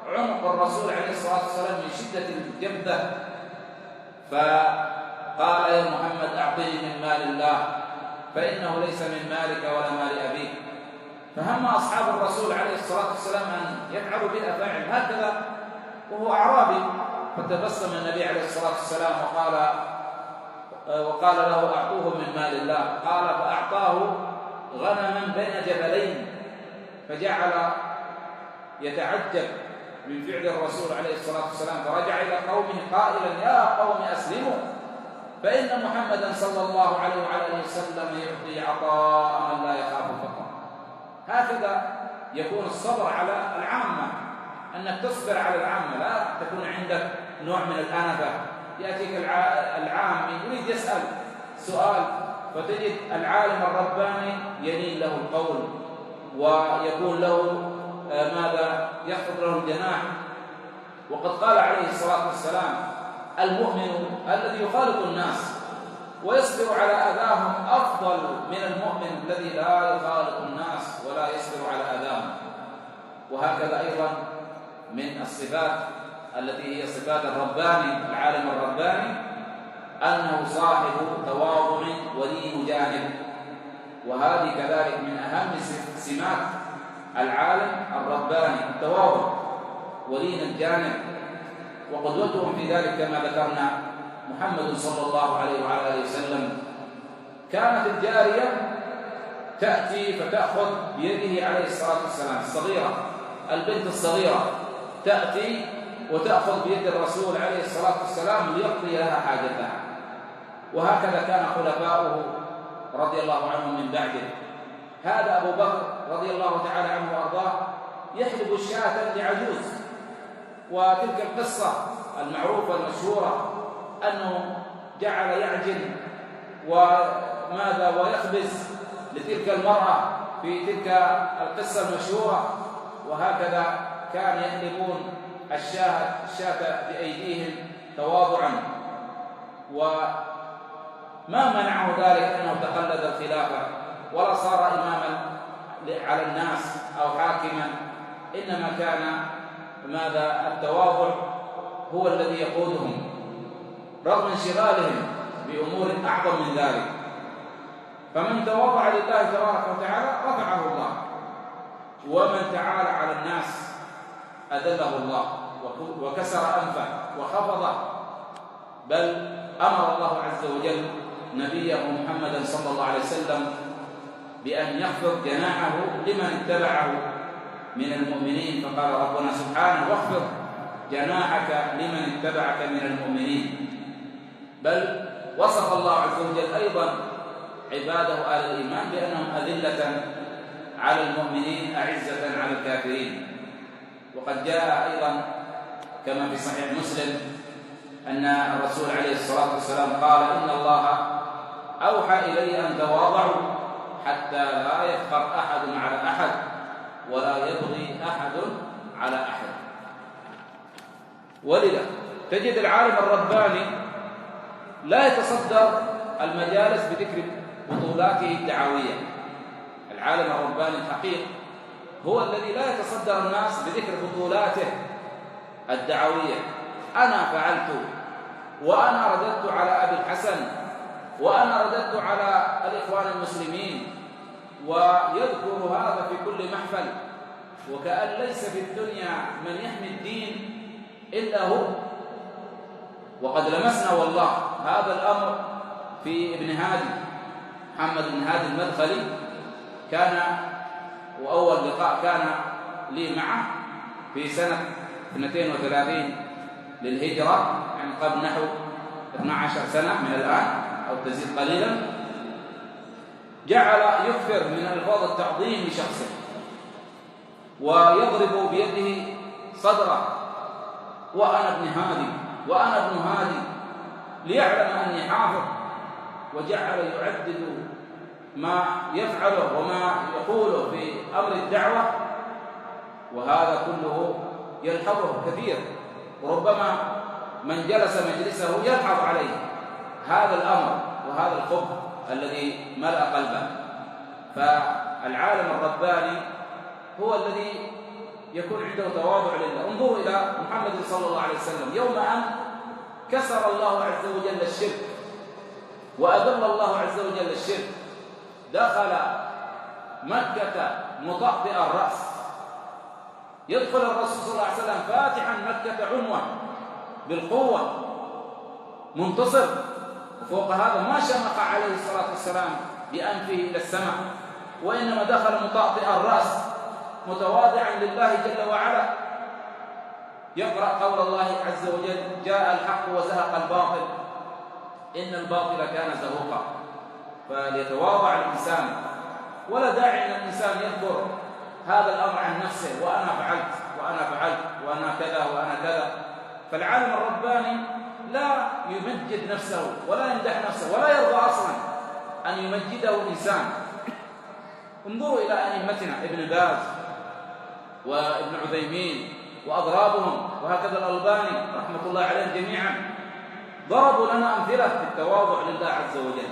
عنق الرسول عليه الصلاة والسلام من شدة الجبذة، فقال: يا محمد أعطني من مال الله فإنه ليس من مالك ولا مال أبيك. فهم أصحاب الرسول عليه الصلاة والسلام أن يفعلوا بالأفاعل هكذا وهو أعرابي، فتبسم النبي عليه الصلاة والسلام وقال له أعطوه من مال الله. قال فأعطاه غنما بين جبلين، فجعل يتعجب من فعل الرسول عليه الصلاة والسلام، فرجع إلى قومه قائلا يا قوم أسلموا فإن محمدا صلى الله عليه وعلى آله وسلم يعطي عطاء من لا يخاف فقرا. هكذا يكون الصبر على العامة، أنك تصبر على العامة، لا تكون عندك نوع من الأنفة. يأتيك العام يريد يسأل سؤال، فتجد العالم الرباني يلين له القول ويكون له ماذا يخفض له الجناح. وقد قال عليه الصلاة والسلام المؤمن الذي يخالط الناس ويصبر على أذاهم أفضل من المؤمن الذي لا يخالط الناس ولا يصبر على أذاهم. وهكذا أيضا من الصفات التي هي صفات الرباني، العالم الرباني، أنه صاحب تواضع ولين جانب، وهذه كذلك من أهم سمات العالم الرباني، التواضع ولين الجانب. وقدوتهم في ذلك كما ذكرنا محمد صلى الله عليه وعلى آله وسلم. كانت الجارية تأتي فتأخذ بيده عليه الصلاة والسلام، الصغيرة، البنت الصغيرة تأتي وتأخذ بيد الرسول عليه الصلاة والسلام ليقضي لها حاجتها. وهكذا كان خلفاؤه رضي الله عنهم من بعده. هذا أبو بكر رضي الله تعالى عنه وأرضاه يحلب الشاة لعجوز، وتلك القصة المعروفة المشهورة أنه جعل يعجن وماذا ويخبز لتلك المرأة في تلك القصة المشهورة. وهكذا كان يحلبون الشاة بأيديهم تواضعا، وما منعه ذلك أنه تقلد الخلافة ولا صار إماما على الناس أو حاكما، إنما كان ماذا التواضع هو الذي يقودهم رغم انشغالهم بأمور أعظم من ذلك. فمن تواضع لله تبارك وتعالى رفعه الله، ومن تعالى على الناس أذله الله وكسر أنفه وخفضه. بل أمر الله عز وجل نبيه محمدا صلى الله عليه وسلم بأن يخفض جناحه لمن اتبعه من المؤمنين، فقال ربنا سبحانه واخفض جناحك لمن اتبعك من المؤمنين. بل وصف الله عز وجل أيضا عباده أهل الإيمان بأنهم أذلة على المؤمنين أعزة على الكافرين. وقد جاء أيضا كما في صحيح مسلم أن الرسول عليه الصلاة والسلام قال إن الله أوحى إلي أن تواضعوا حتى لا يفخر أحد على أحد ولا يبغي أحد على أحد. ولذا تجد العالم الرباني لا يتصدر المجالس بذكر بطولاته الدعوية. العالم الرباني الحقيقي هو الذي لا يتصدر الناس بذكر بطولاته الدعوية. أنا فعلت، وأنا رددت على أبي الحسن، وأنا رددت على الإخوان المسلمين، ويذكر هذا في كل محفل، وكأن ليس في الدنيا من يحمي الدين إلا هو. وقد لمسنا والله هذا الأمر في ابن هادي، محمد بن هادي المدخلي، كان وأول لقاء كان لي معه في سنة 32 للهجرة، يعني قبل نحو 12 سنة من الآن أو تزيد قليلا. جعل يكثر من ألفاظ التعظيم لشخصه ويضرب بيده صدره، وأنا ابن هادي وأنا ابن هادي، ليعلم أني حافظ. وجعل يعدد ما يفعله وما يقوله في أمر الدعوة، وهذا كله يلحظه كثير، وربما من جلس مجلسه يلحظ عليه هذا الأمر وهذا الخبث الذي ملأ قلبه. فالعالم الرباني هو الذي يكون عنده تواضع لله. انظروا إلى محمد صلى الله عليه وسلم يوم أن كسر الله عز وجل الشرك وأذل الله عز وجل الشرك، دخل مكة مطأطئ الرأس، يدخل الرسول صلى الله عليه وسلم فاتحا مكة عنوة بالقوة منتصر. وفوق هذا ما شمخ عليه الصلاة والسلام بأنفه إلى السماء، وإنما دخل مطأطئ الرأس متواضعا لله جل وعلا، يقرأ قول الله عز وجل: جاء الحق وزهق الباطل إن الباطل كان زهوقا. فليتواضع الإنسان، ولا داعي أن الإنسان يذكر هذا الأمر عن نفسه: وأنا فعلت وأنا فعلت وأنا كذا وأنا كذا. فالعالم الرباني لا يمجد نفسه ولا يمدح نفسه ولا يرضى أصلا أن يمجده الإنسان. انظروا إلى أئمتنا ابن باز وابن عثيمين وأضرابهم، وهكذا الألباني رحمة الله عليهم جميعا، ضربوا لنا أمثلة في التواضع لله عز وجل.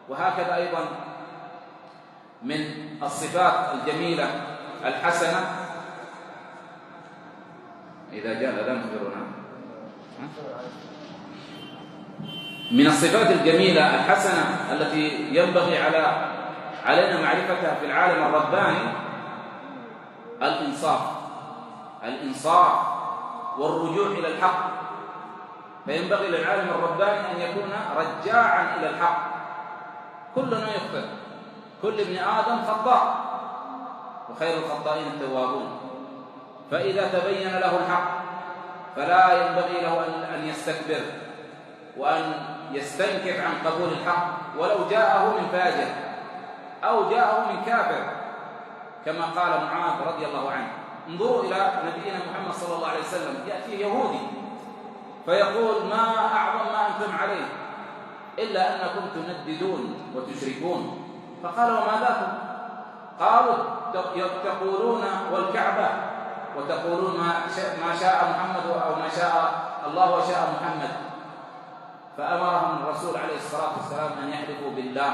وهكذا أيضا من الصفات الجميلة الحسنة، إذا جاء الأذان تخبرنا، من الصفات الجميلة الحسنة التي ينبغي علينا معرفتها في العالم الرباني الإنصاف والرجوع إلى الحق. فينبغي للعالم الرباني أن يكون رجاعا إلى الحق. كلنا يخطئ، كل ابن آدم خطاء، وخير الخطائين التوابون. فإذا تبين له الحق فلا ينبغي له أن يستكبر وأن يستنكف عن قبول الحق، ولو جاءه من فاجر أو جاءه من كافر، كما قال معاذ رضي الله عنه. انظروا إلى نبينا محمد صلى الله عليه وسلم، يأتي يهودي فيقول: ما أعظم ما أنتم عليه إلا أنكم تنددون وتشركون. فقال: وما ذاكم؟ قالوا: تقولون والكعبة، وتقولون ما شاء محمد أو ما شاء الله وشاء محمد. فأمرهم الرسول عليه الصلاة والسلام أن يحلفوا بالله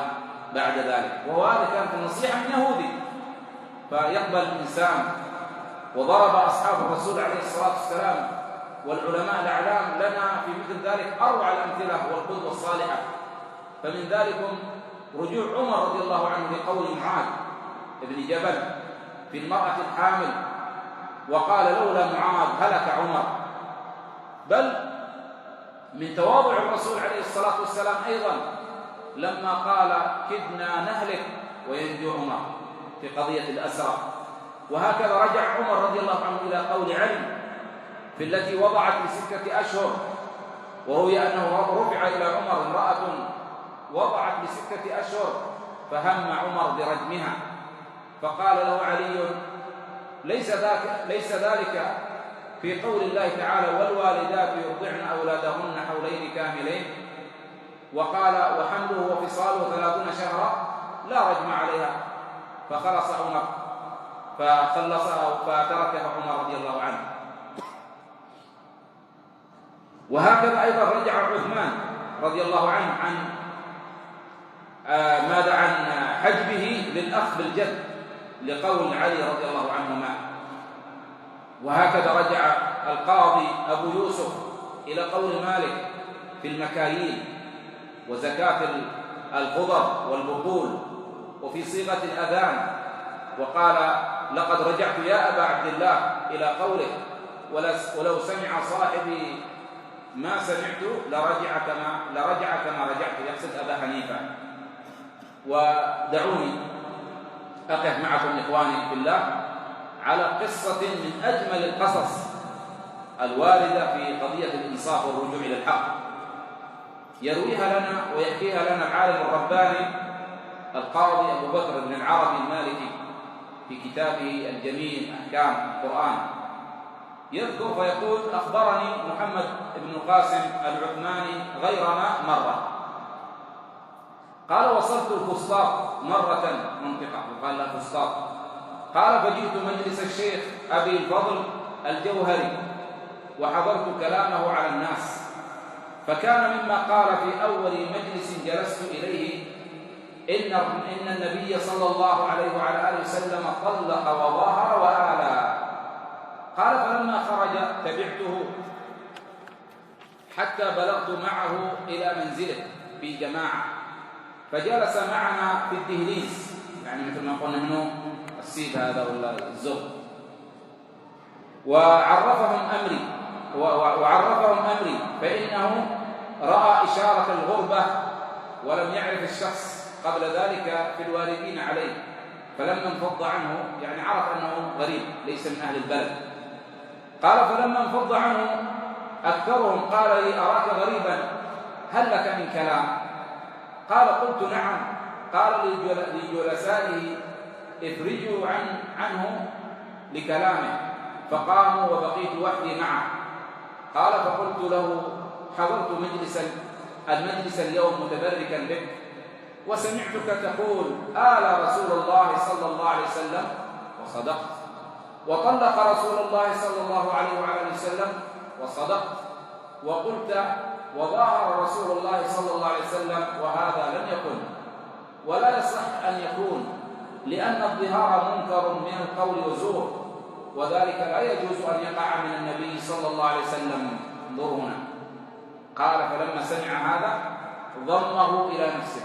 بعد ذلك، وهذا كانت النصيحة من يهودي. فيقبل الإنسان. وضرب أصحاب الرسول عليه الصلاة والسلام والعلماء الأعلام لنا في مثل ذلك أروع الأمثلة والقدوة الصالحة. فمن ذلكم رجوع عمر رضي الله عنه لقول معاذ بن جبل في المرأة الحامل، وقال: لولا معاذ هلك عمر. بل من تواضع الرسول عليه الصلاة والسلام أيضا لما قال: كدنا نهلك وينجو عمر في قضية الأسرى. وهكذا رجع عمر رضي الله عنه إلى قول علي في التي وضعت ل6 أشهر، وروي أنه رفع إلى عمر امرأة وضعت ل6 أشهر فهم عمر برجمها، فقال له علي: ليس ذلك في قول الله تعالى: والوالدات يرضعن أولادهن حولين كاملين، وقال: وحمله وفصاله 30 شهرا، لا رجم عليها. فخلص عمر فتركه عمر رضي الله عنه. وهكذا أيضا رجع عثمان رضي الله عنه عن حجبه للأخ بالجد لقول علي رضي الله عنهما. وهكذا رجع القاضي أبو يوسف إلى قول مالك في المكاييل وزكاة الخضر والبقول وفي صيغة الأذان، وقال: لقد رجعت يا أبا عبد الله إلى قوله: ولو سمع صاحبي ما سمعت لرجع كما رجعت، يقصد أبا حنيفة. ودعوني أقف معكم إخواني في الله على قصة من أجمل القصص الواردة في قضية الإنصاف والرجوع إلى الحق، يرويها لنا ويحكيها لنا العالم الرباني القاضي أبو بكر بن العربي المالكي في كتابه الجميل أحكام القرآن. يذكر فيقول: أخبرني محمد بن القاسم العثماني غيرنا مرة، قال: وصلت الفسطاط مرة منطقة وقال لها فسطاط، قال: فجئت مجلس الشيخ أبي الفضل الجوهري وحضرت كلامه على الناس، فكان مما قال في أول مجلس جلست إليه: إن النبي صلى الله عليه وعلى آله وسلم طلق وظاهر وآلى. قال: فلما خرج تبعته حتى بلغت معه إلى منزله في جماعة، فجلس معنا في الدهليز، يعني مثل ما قلنا منه السيب هذا ولا الزغ، وعرفهم أمري وعرفهم أمري، فإنه رأى إشارة الغربة ولم يعرف الشخص قبل ذلك في الواردين عليه، فلما انفض عنه يعني عرف أنه غريب ليس من أهل البلد. قال فلما انفض عنه أكثرهم قال لي أراك غريبا، هل لك من كلام؟ قال قلت نعم. قال لجلسائه افرجوا عنه لكلامه، فقاموا وبقيت وحدي معه. قال فقلت له حضرت المجلس اليوم متبركا بك، وسمعتك تقول آل رسول الله صلى الله عليه وسلم، وصدقت، وطلق رسول الله صلى الله عليه وعلى وسلم، وصدقت، وقلت وظاهر رسول الله صلى الله عليه وسلم، وهذا لم يكن ولا يصح أن يكون، لأن الظهار منكر من القول وزور، وذلك لا يجوز أن يقع من النبي صلى الله عليه وسلم. انظروا هنا. قال فلما سمع هذا ضمه إلى نفسه،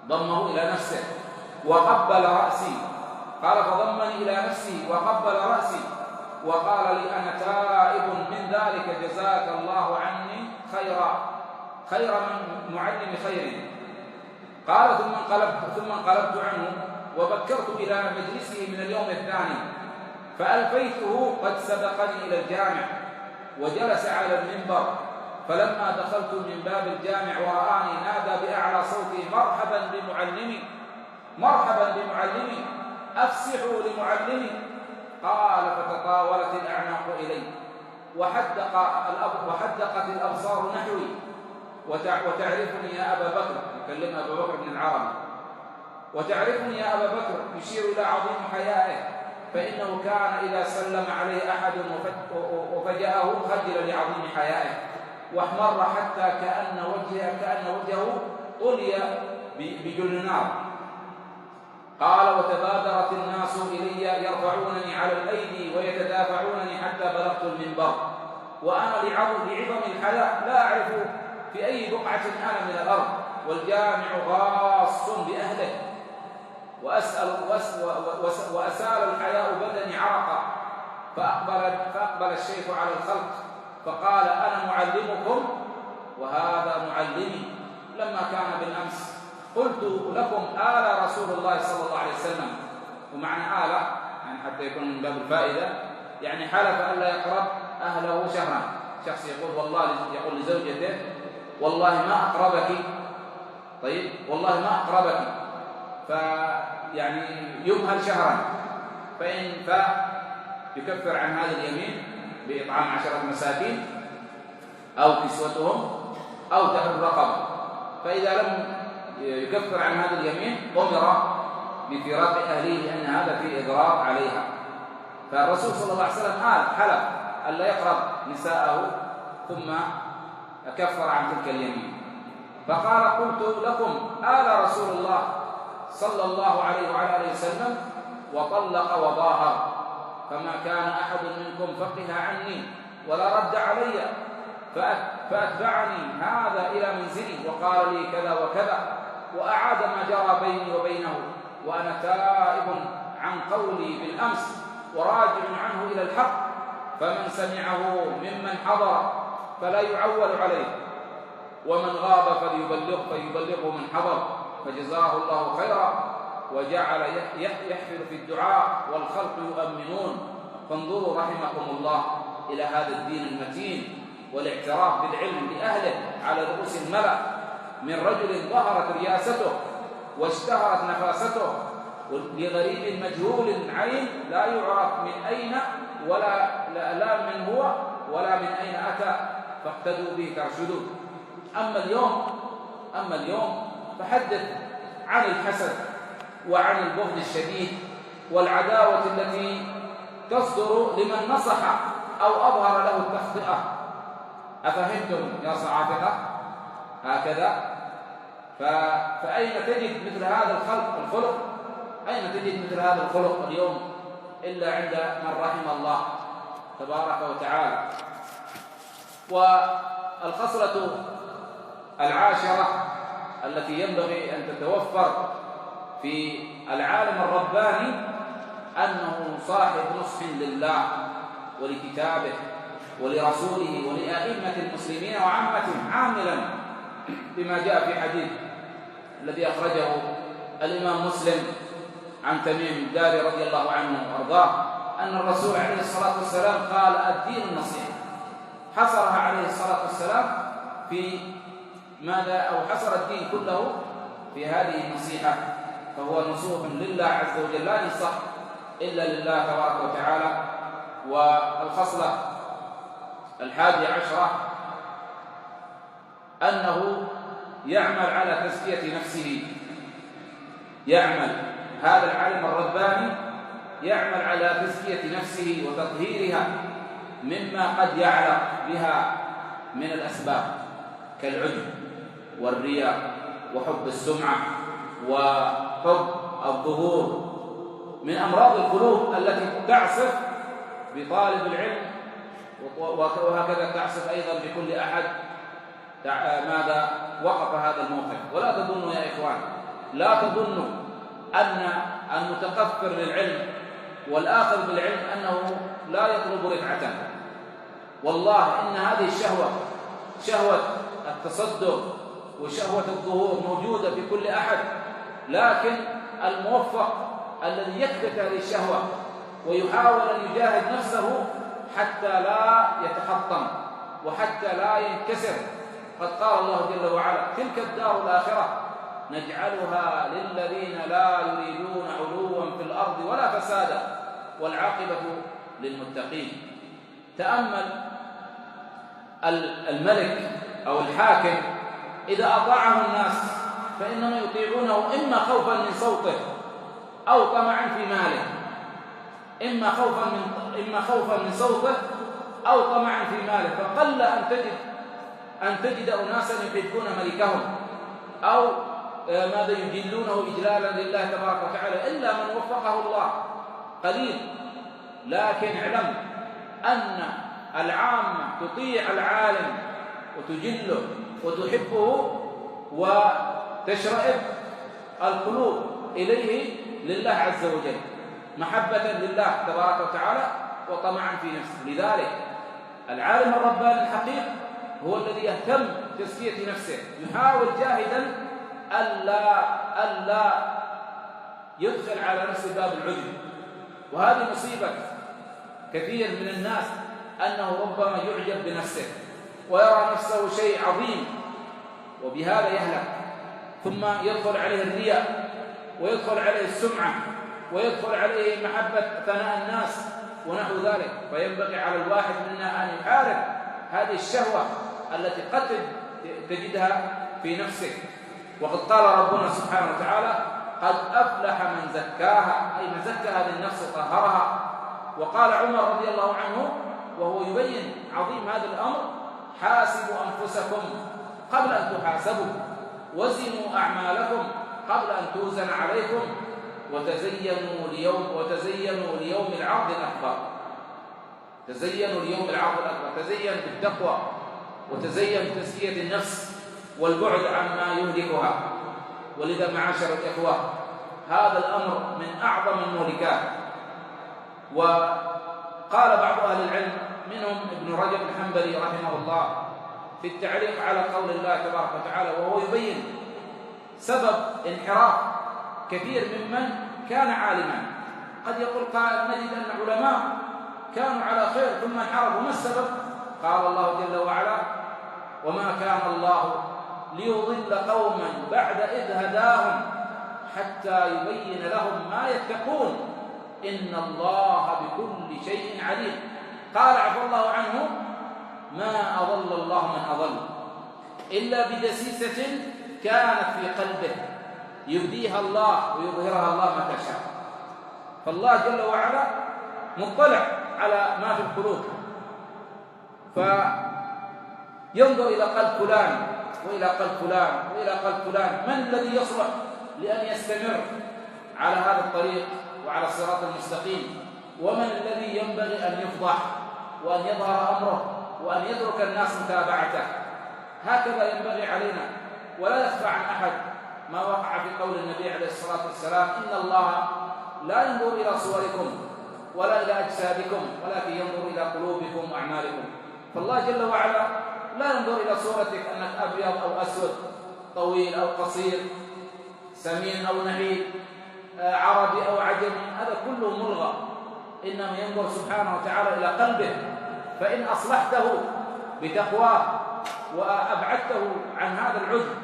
ضمه إلى نفسه وقبل رأسي. قال فضمني إلى نفسي وقبل رأسي وقال لي أنا تائب من ذلك، جزاك الله عني خيرا من معلم خير. قال ثم انقلبت عنه وبكرت إلى مجلسه من اليوم الثاني، فألفيته قد سبقني إلى الجامع وجلس على المنبر، فلما دخلت من باب الجامع ورآني نادى بأعلى صوتي مرحبا بمعلمي، مرحبا بمعلمي، أفسحوا لمعلمي. قال فتطاولت الأعناق إلي وحدقت الأبصار نحوي، وتعرفني يا أبا بكر، يكلم أبا بكر بن العربي، وتعرفني يا أبا بكر، يشير إلى عظيم حيائه، فإنه كان إذا سلم عليه أحد وفجأه خجل لعظيم حيائه واحمر حتى كأن وجهه طلي بجل نار. قال وتبادرت الناس إلي يرفعونني على الأيدي ويتدافعونني حتى بلغت المنبر، وأنا لعظم الحياء لا أعرف في أي بقعة أنا من الأرض، والجامع غاص بأهله، وأسال الحياء بدني عرقا. فأقبل الشيخ على الخلق فقال أنا معلمكم وهذا معلمي. لما كان بالأمس قلت لكم آل رسول الله صلى الله عليه وسلم، ومعنى آل يعني حتى يكون من باب الفائدة يعني حلف ألا يقرب أهله شهرا. شخص يقول لزوجته والله ما أقربك، طيب والله ما أقربك، فيعني يمهل شهرا، فإن يكفر عن هذا اليمين بإطعام 10 مساكين أو كسوتهم أو تحرير رقبة. فإذا لم يكفر عن هذا اليمين أمر بفراق أهله لأن هذا فيه إضرار عليها. فالرسول صلى الله عليه وسلم حلف ألا يقرب نساءه ثم كفر عن تلك اليمين. فقال قلت لكم آل رسول الله صلى الله عليه وعلى آله وسلم وطلق وظاهر، فما كان أحد منكم فقه عني ولا رد علي، فأتبعني هذا إلى منزلي وقال لي كذا وكذا، وأعاد ما جرى بيني وبينه، وأنا تائب عن قولي بالأمس وراجع عنه إلى الحق، فمن سمعه ممن حضر فلا يعول عليه، ومن غاب فليبلغه من حضر، فجزاه الله خيرا، وجعل يحفل في الدعاء والخلق يؤمنون. فانظروا رحمكم الله إلى هذا الدين المتين والاعتراف بالعلم لأهله على رؤوس الملأ، من رجل ظهرت رياسته واشتهرت نفاسته لغريب مجهول عين لا يعرف من أين لا من هو ولا من أين أتى، فاقتدوا به ترشدوا. أما اليوم فحدث عن الحسد وعن البغض الشديد والعداوة التي تصدر لمن نصح أو أظهر له التخطئة. أفهمتم يا صعافقة؟ هكذا. فأين تجد مثل هذا الخلق؟ أين تجد مثل هذا الخلق اليوم إلا عند من رحم الله تبارك وتعالى. والخصلة العاشرة التي ينبغي أن تتوفر في العالم الرباني أنه صاحب نصح لله ولكتابه ولرسوله ولأئمة المسلمين وعامتهم، عاملا بما جاء في حديث الذي أخرجه الإمام مسلم عن تميم الداري رضي الله عنه وأرضاه أن الرسول عليه الصلاة والسلام قال: الدين النصيحة. حصرها عليه الصلاة والسلام في ماذا؟ أو حصر الدين كله في هذه النصيحة، فهو نصوح لله عز وجل، لا ينصح إلا لله تبارك وتعالى. والخصلة 11 أنه يعمل على تزكية نفسه، يعمل هذا العالم الرباني يعمل على تزكية نفسه وتطهيرها مما قد يعلق بها من الأسباب كالعجب والرياء وحب السمعة وحب الظهور، من أمراض القلوب التي تعصف بطالب العلم، وهكذا تعصف أيضا بكل أحد ماذا وقف هذا الموقف. ولا تظنوا يا إخوان، لا تظنوا أن المتقفر للعلم والآخذ بالعلم أنه لا يطلب رفعته. والله إن هذه الشهوة، شهوة التصدق وشهوة الظهور، موجودة في كل أحد، لكن الموفق الذي يكبت هذه الشهوة ويحاول أن يجاهد نفسه حتى لا يتحطم وحتى لا ينكسر. قد قال الله جل وعلا: تلك الدار الآخرة نجعلها للذين لا يريدون علوا في الأرض ولا فسادا والعاقبة للمتقين. تأمل الملك أو الحاكم إذا أطاعه الناس فإنهم يطيعونه إما خوفا من صوته أو طمعا في ماله، إما خوفا من صوته أو طمعا في ماله. فقل أن تجد أناسا يحبون ملكهم أو ماذا يجلونه إجلالا لله تبارك وتعالى إلا من وفقه الله، قليل. لكن اعلم أن العامة تطيع العالم وتجله وتحبه وتشرئب القلوب إليه لله عز وجل، محبة لله تبارك وتعالى وطمعا في نفسه. لذلك العالم الرباني الحقيقي هو الذي يهتم بتزكية نفسه، يحاول جاهدا ألا يدخل على نفسه باب العجب. وهذه مصيبة كثير من الناس، أنه ربما يعجب بنفسه ويرى نفسه شيء عظيم وبهذا يهلك، ثم يدخل عليه الرياء ويدخل عليه السمعة ويدخل عليه محبة ثناء الناس ونحو ذلك. فينبغي على الواحد منا أن يحارب هذه الشهوة التي قد تجدها في نفسك. وقد قال ربنا سبحانه وتعالى: قد أفلح من زكاها، أي من زكى هذه النفس طهرها. وقال عمر رضي الله عنه وهو يبين عظيم هذا الأمر: حاسبوا أنفسكم قبل أن تحاسبوا، وزنوا أعمالكم قبل أن توزن عليكم، وتزينوا ليوم العرض الأكبر. تزينوا ليوم العرض الأكبر، تزين بالتقوى وتزين بتزكية النفس والبعد عما يهلكها. ولذا معاشر الإخوة، هذا الأمر من أعظم المهلكات. وقال بعض أهل العلم منهم ابن رجب الحنبلي رحمه الله في التعليق على قول الله تبارك وتعالى وهو يبين سبب انحراف كثير ممن كان عالما. قد يقول قائل: نجد أن علماء كانوا على خير ثم انحرفوا، ما السبب؟ قال الله جل وعلا: وما كان الله ليضل قوما بعد إذ هداهم حتى يبين لهم ما يتقون إن الله بكل شيء عليم. قال عفى الله عنه: ما أضل الله من أضل إلا بدسيسة كانت في قلبه يبديها الله ويظهرها الله متى شاء. فالله جل وعلا مطلع على ما في القلوب، فينظر إلى قلب فلان وإلى قلب فلان وإلى قلب فلان، من الذي يصلح لأن يستمر على هذا الطريق وعلى الصراط المستقيم، ومن الذي ينبغي أن يفضح وأن يظهر أمره وأن يترك الناس متابعته. هكذا ينبغي علينا. ولا يخفى عن أحد ما وقع في قول النبي عليه الصلاة والسلام: إن الله لا ينظر إلى صوركم ولا إلى أجسادكم ولكن ينظر إلى قلوبكم وأعمالكم. فالله جل وعلا لا ينظر إلى صورتك أنك أبيض أو أسود، طويل أو قصير، سمين أو نحيل، عربي أو عجمي، هذا كله ملغى. إنما ينظر سبحانه وتعالى إلى قلبه، فإن أصلحته بتقواه وأبعدته عن هذا العجب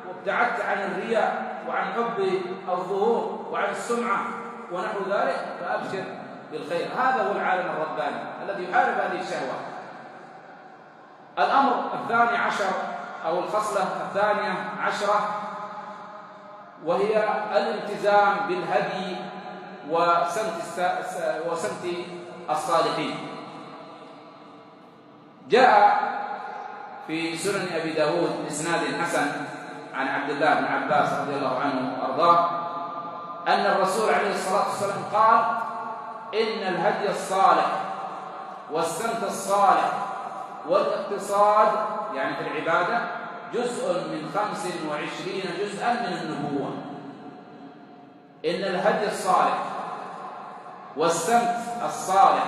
وابتعدت عن الرياء وعن حب الظهور وعن السمعة ونحو ذلك فأبشر بالخير. هذا هو العالم الرباني الذي يحارب هذه الشهوة. الأمر الثاني عشر أو الخصلة الثانية عشرة وهي الالتزام بالهدي وسمت الصالحين. جاء في سنن أبي داود بإسناد حسن عن عبد الله بن عباس رضي الله عنه وأرضاه أن الرسول عليه الصلاة والسلام قال: إن الهدي الصالح والسمت الصالح والاقتصاد يعني في العبادة جزء من 25 جزءا من النبوة. إن الهدي الصالح والسمت الصالح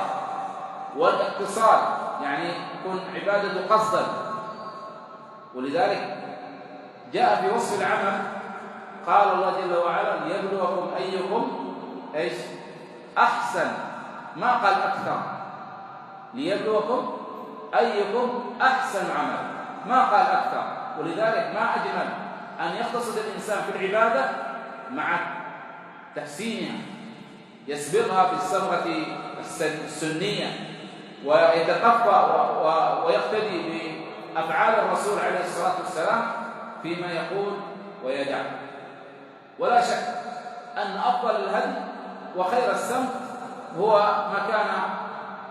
والاقتصاد يعني يكون عبادة قصدا، ولذلك جاء في وصف العمل قال الله جل وعلا: ليبلوكم أيكم إيش أحسن، ما قال أكثر، ليبلوكم أيكم أحسن عمل، ما قال أكثر. ولذلك ما أجمل أن يقتصد الإنسان في العبادة مع تحسينها، يسبقها بالصبغة السنية ويتقفى ويقتدي بأفعال الرسول عليه الصلاة والسلام فيما يقول ويدع. ولا شك أن أفضل الهدي وخير السمت هو ما كان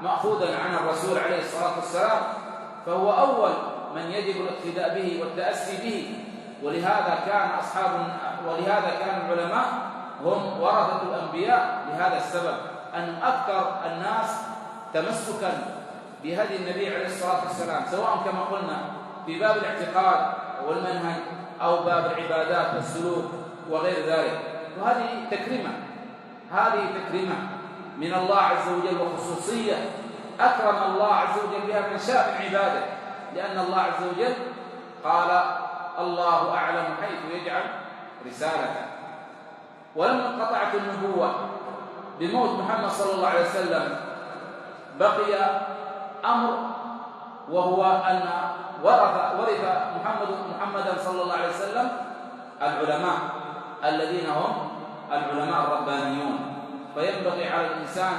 مأخوذا عن الرسول عليه الصلاة والسلام، فهو أول من يجب الاقتداء به والتأسي به. ولهذا كان العلماء هم ورثة الأنبياء لهذا السبب، أن أكثر الناس تمسكا بهدي النبي عليه الصلاة والسلام، سواء كما قلنا في باب الاعتقاد والمنهج أو باب العبادات والسلوك وغير ذلك. وهذه تكريمة من الله عز وجل وخصوصية أكرم الله عز وجل بها من شاء من عباده، لأن الله عز وجل قال: الله أعلم حيث يجعل رسالته. ولما انقطعت النبوة بموت محمد صلى الله عليه وسلم بقي أمر، وهو أن ورث محمدا صلى الله عليه وسلم العلماء الذين هم العلماء الربانيون. فينبغي على الإنسان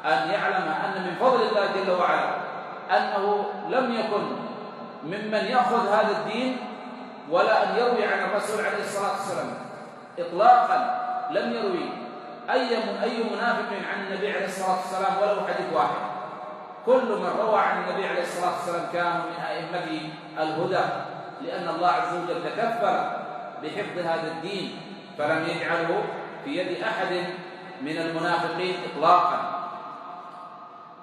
أن يعلم أن من فضل الله جل وعلا أنه لم يكن ممن يأخذ هذا الدين ولا أن يروي عن الرسول عليه الصلاة والسلام إطلاقا، لم يروي أي منافق عن النبي عليه الصلاة والسلام ولو حديث واحد. كل من روى عن النبي عليه الصلاة والسلام كانوا من أئمة الهدى، لأن الله عز وجل تكفل بحفظ هذا الدين فلم يجعله في يد أحد من المنافقين إطلاقا.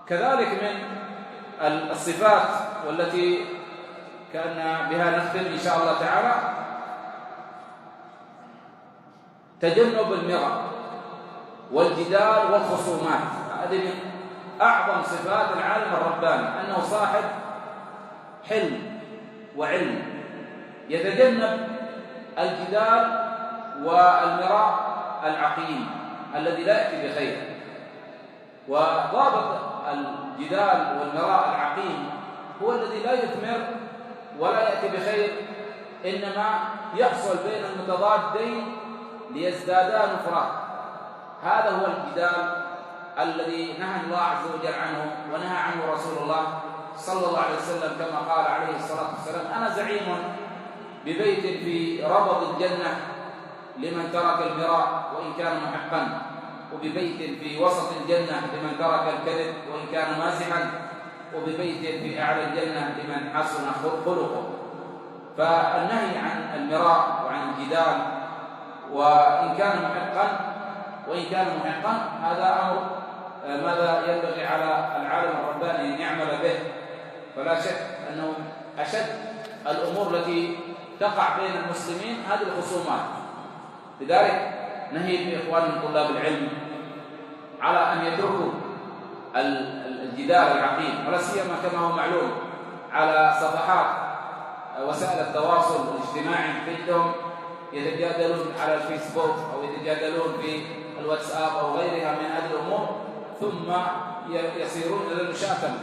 كذلك من الصفات والتي كان بها نختم إن شاء الله تعالى تجنب المرى والجدال والخصومات. هذه من أعظم صفات العالم الرباني، أنه صاحب حلم وعلم، يتجنب الجدال والمراء العقيم الذي لا يأتي بخير. وضابط الجدال والمراء العقيم هو الذي لا يثمر ولا يأتي بخير، إنما يحصل بين المتضادين ليزدادا نفرة. هذا هو الجدال الذي نهى الله عز وجل عنه ونهى عنه رسول الله صلى الله عليه وسلم، كما قال عليه الصلاة والسلام: أنا زعيم ببيت في ربض الجنة لمن ترك المراء وإن كان محقا، وببيت في وسط الجنة لمن ترك الكذب وإن كان مازحا، وببيت في أعلى الجنة لمن حسن خلقه. فالنهي عن المراء وعن الجدال وإن كان محقا هذا أمر ماذا ينبغي على العالم الرباني أن يعمل به. فلا شك أنه أشد الأمور التي تقع بين المسلمين هذه الخصومات. لذلك نهي بإخواننا طلاب العلم على أن يتركوا الجدال العقيم، ولا سيما كما هو معلوم على صفحات وسائل التواصل الاجتماعي تجدهم يتجادلون على الفيسبوك أو يتجادلون في الواتساب أو غيرها من هذه الأمور، ثم يصيرون إلى المشاكل،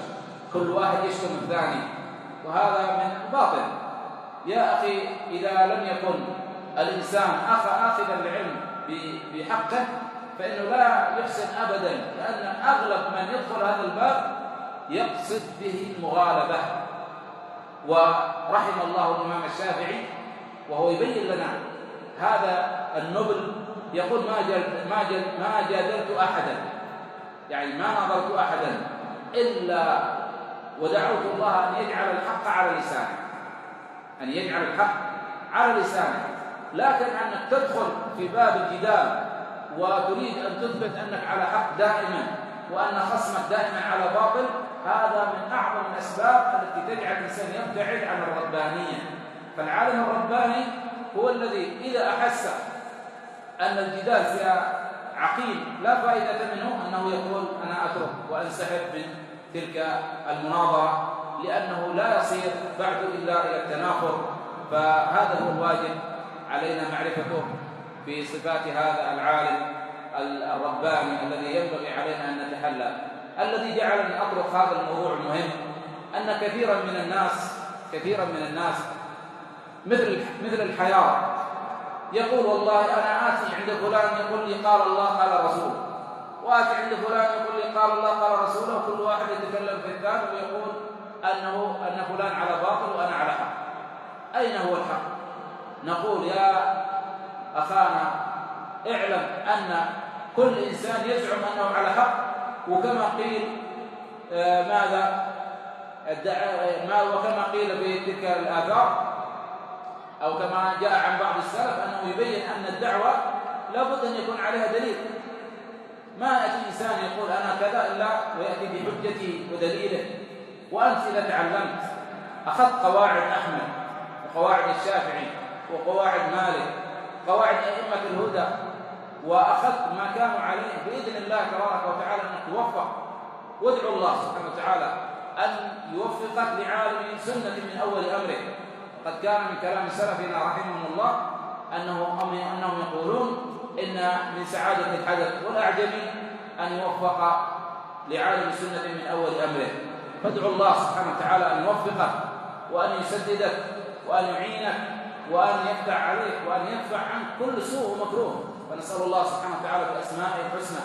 كل واحد يشتم الثاني، وهذا من باطل. يا أخي إذا لم يكن الإنسان آخذا العلم بحقه فإنه لا يحسن أبدا، لأن أغلب من يدخل هذا الباب يقصد به المغالبة. ورحم الله الإمام الشافعي وهو يبين لنا هذا النبل، يقول ما جادلت أحدا، يعني ما نظرت أحدا إلا ودعوت الله أن يجعل الحق على لسانه، أن يجعل الحق على لسانه. لكن أنك تدخل في باب الجدال وتريد أن تثبت أنك على حق دائما وأن خصمك دائما على باطل، هذا من أعظم الأسباب التي تجعل الإنسان يبتعد عن الربانية. فالعالم الرباني هو الذي إذا أحس أن الجدال فيها عقيم لا فائدة منه، أنه يقول أنا أترك وأنسحب من تلك المناظرة، لأنه لا يصير بعد إلا إلى التنافر. فهذا هو الواجب علينا معرفته في صفات هذا العالم الرباني الذي ينبغي علينا أن نتحلى. الذي جعلني أطرق هذا الموضوع المهم أن كثيرا من الناس مثل الحياة، يقول والله أنا آتي عند فلان يقول لي قال الله قال رسول، وآتي عند فلان يقول لي قال الله قال رسوله، وكل واحد يتكلم في الثاني ويقول أن فلان على باطل وأنا على حق. أين هو الحق؟ نقول يا أخانا اعلم أن كل إنسان يزعم أنه على حق، وكما قيل وكما قيل في تلك الآثار أو كما جاء عن بعض السلف أنه يبين أن الدعوة لابد أن يكون عليها دليل. ما يأتي إنسان يقول أنا كذا إلا ويأتي بحجته ودليله. وأنت إذا تعلمت أخذت قواعد أحمد وقواعد الشافعي وقواعد مالك، قواعد أئمة الهدى، وأخذت ما كانوا عليه بإذن الله تبارك وتعالى أنك توفق، وادعو الله سبحانه وتعالى أن يوفقك لعالم سنة من أول أمره. قد كان من كلام سلفنا رحمهم الله أنهم يقولون إن من سعادة الحدث والأعجمي أن يوفق لعالم سنة من أول أمره. فادعو الله سبحانه وتعالى أن يوفقك وأن يسددك وأن يعينك وأن يفتح عليك وأن يدفع عنك كل سوء ومكروه. ونسأل الله سبحانه وتعالى بأسمائه الحسنى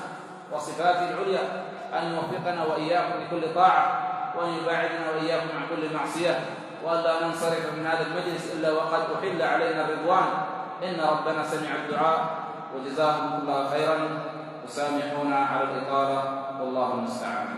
وصفاته العليا أن يوفقنا وإياكم لكل طاعة، وأن يباعدنا وإياكم عن كل معصية، وأن لا ننصرف من هذا المجلس إلا وقد أحل علينا الرضوان. إن ربنا سمع الدعاء، وجزاكم الله خيرا، وسامحونا على الإطالة، والله المستعان.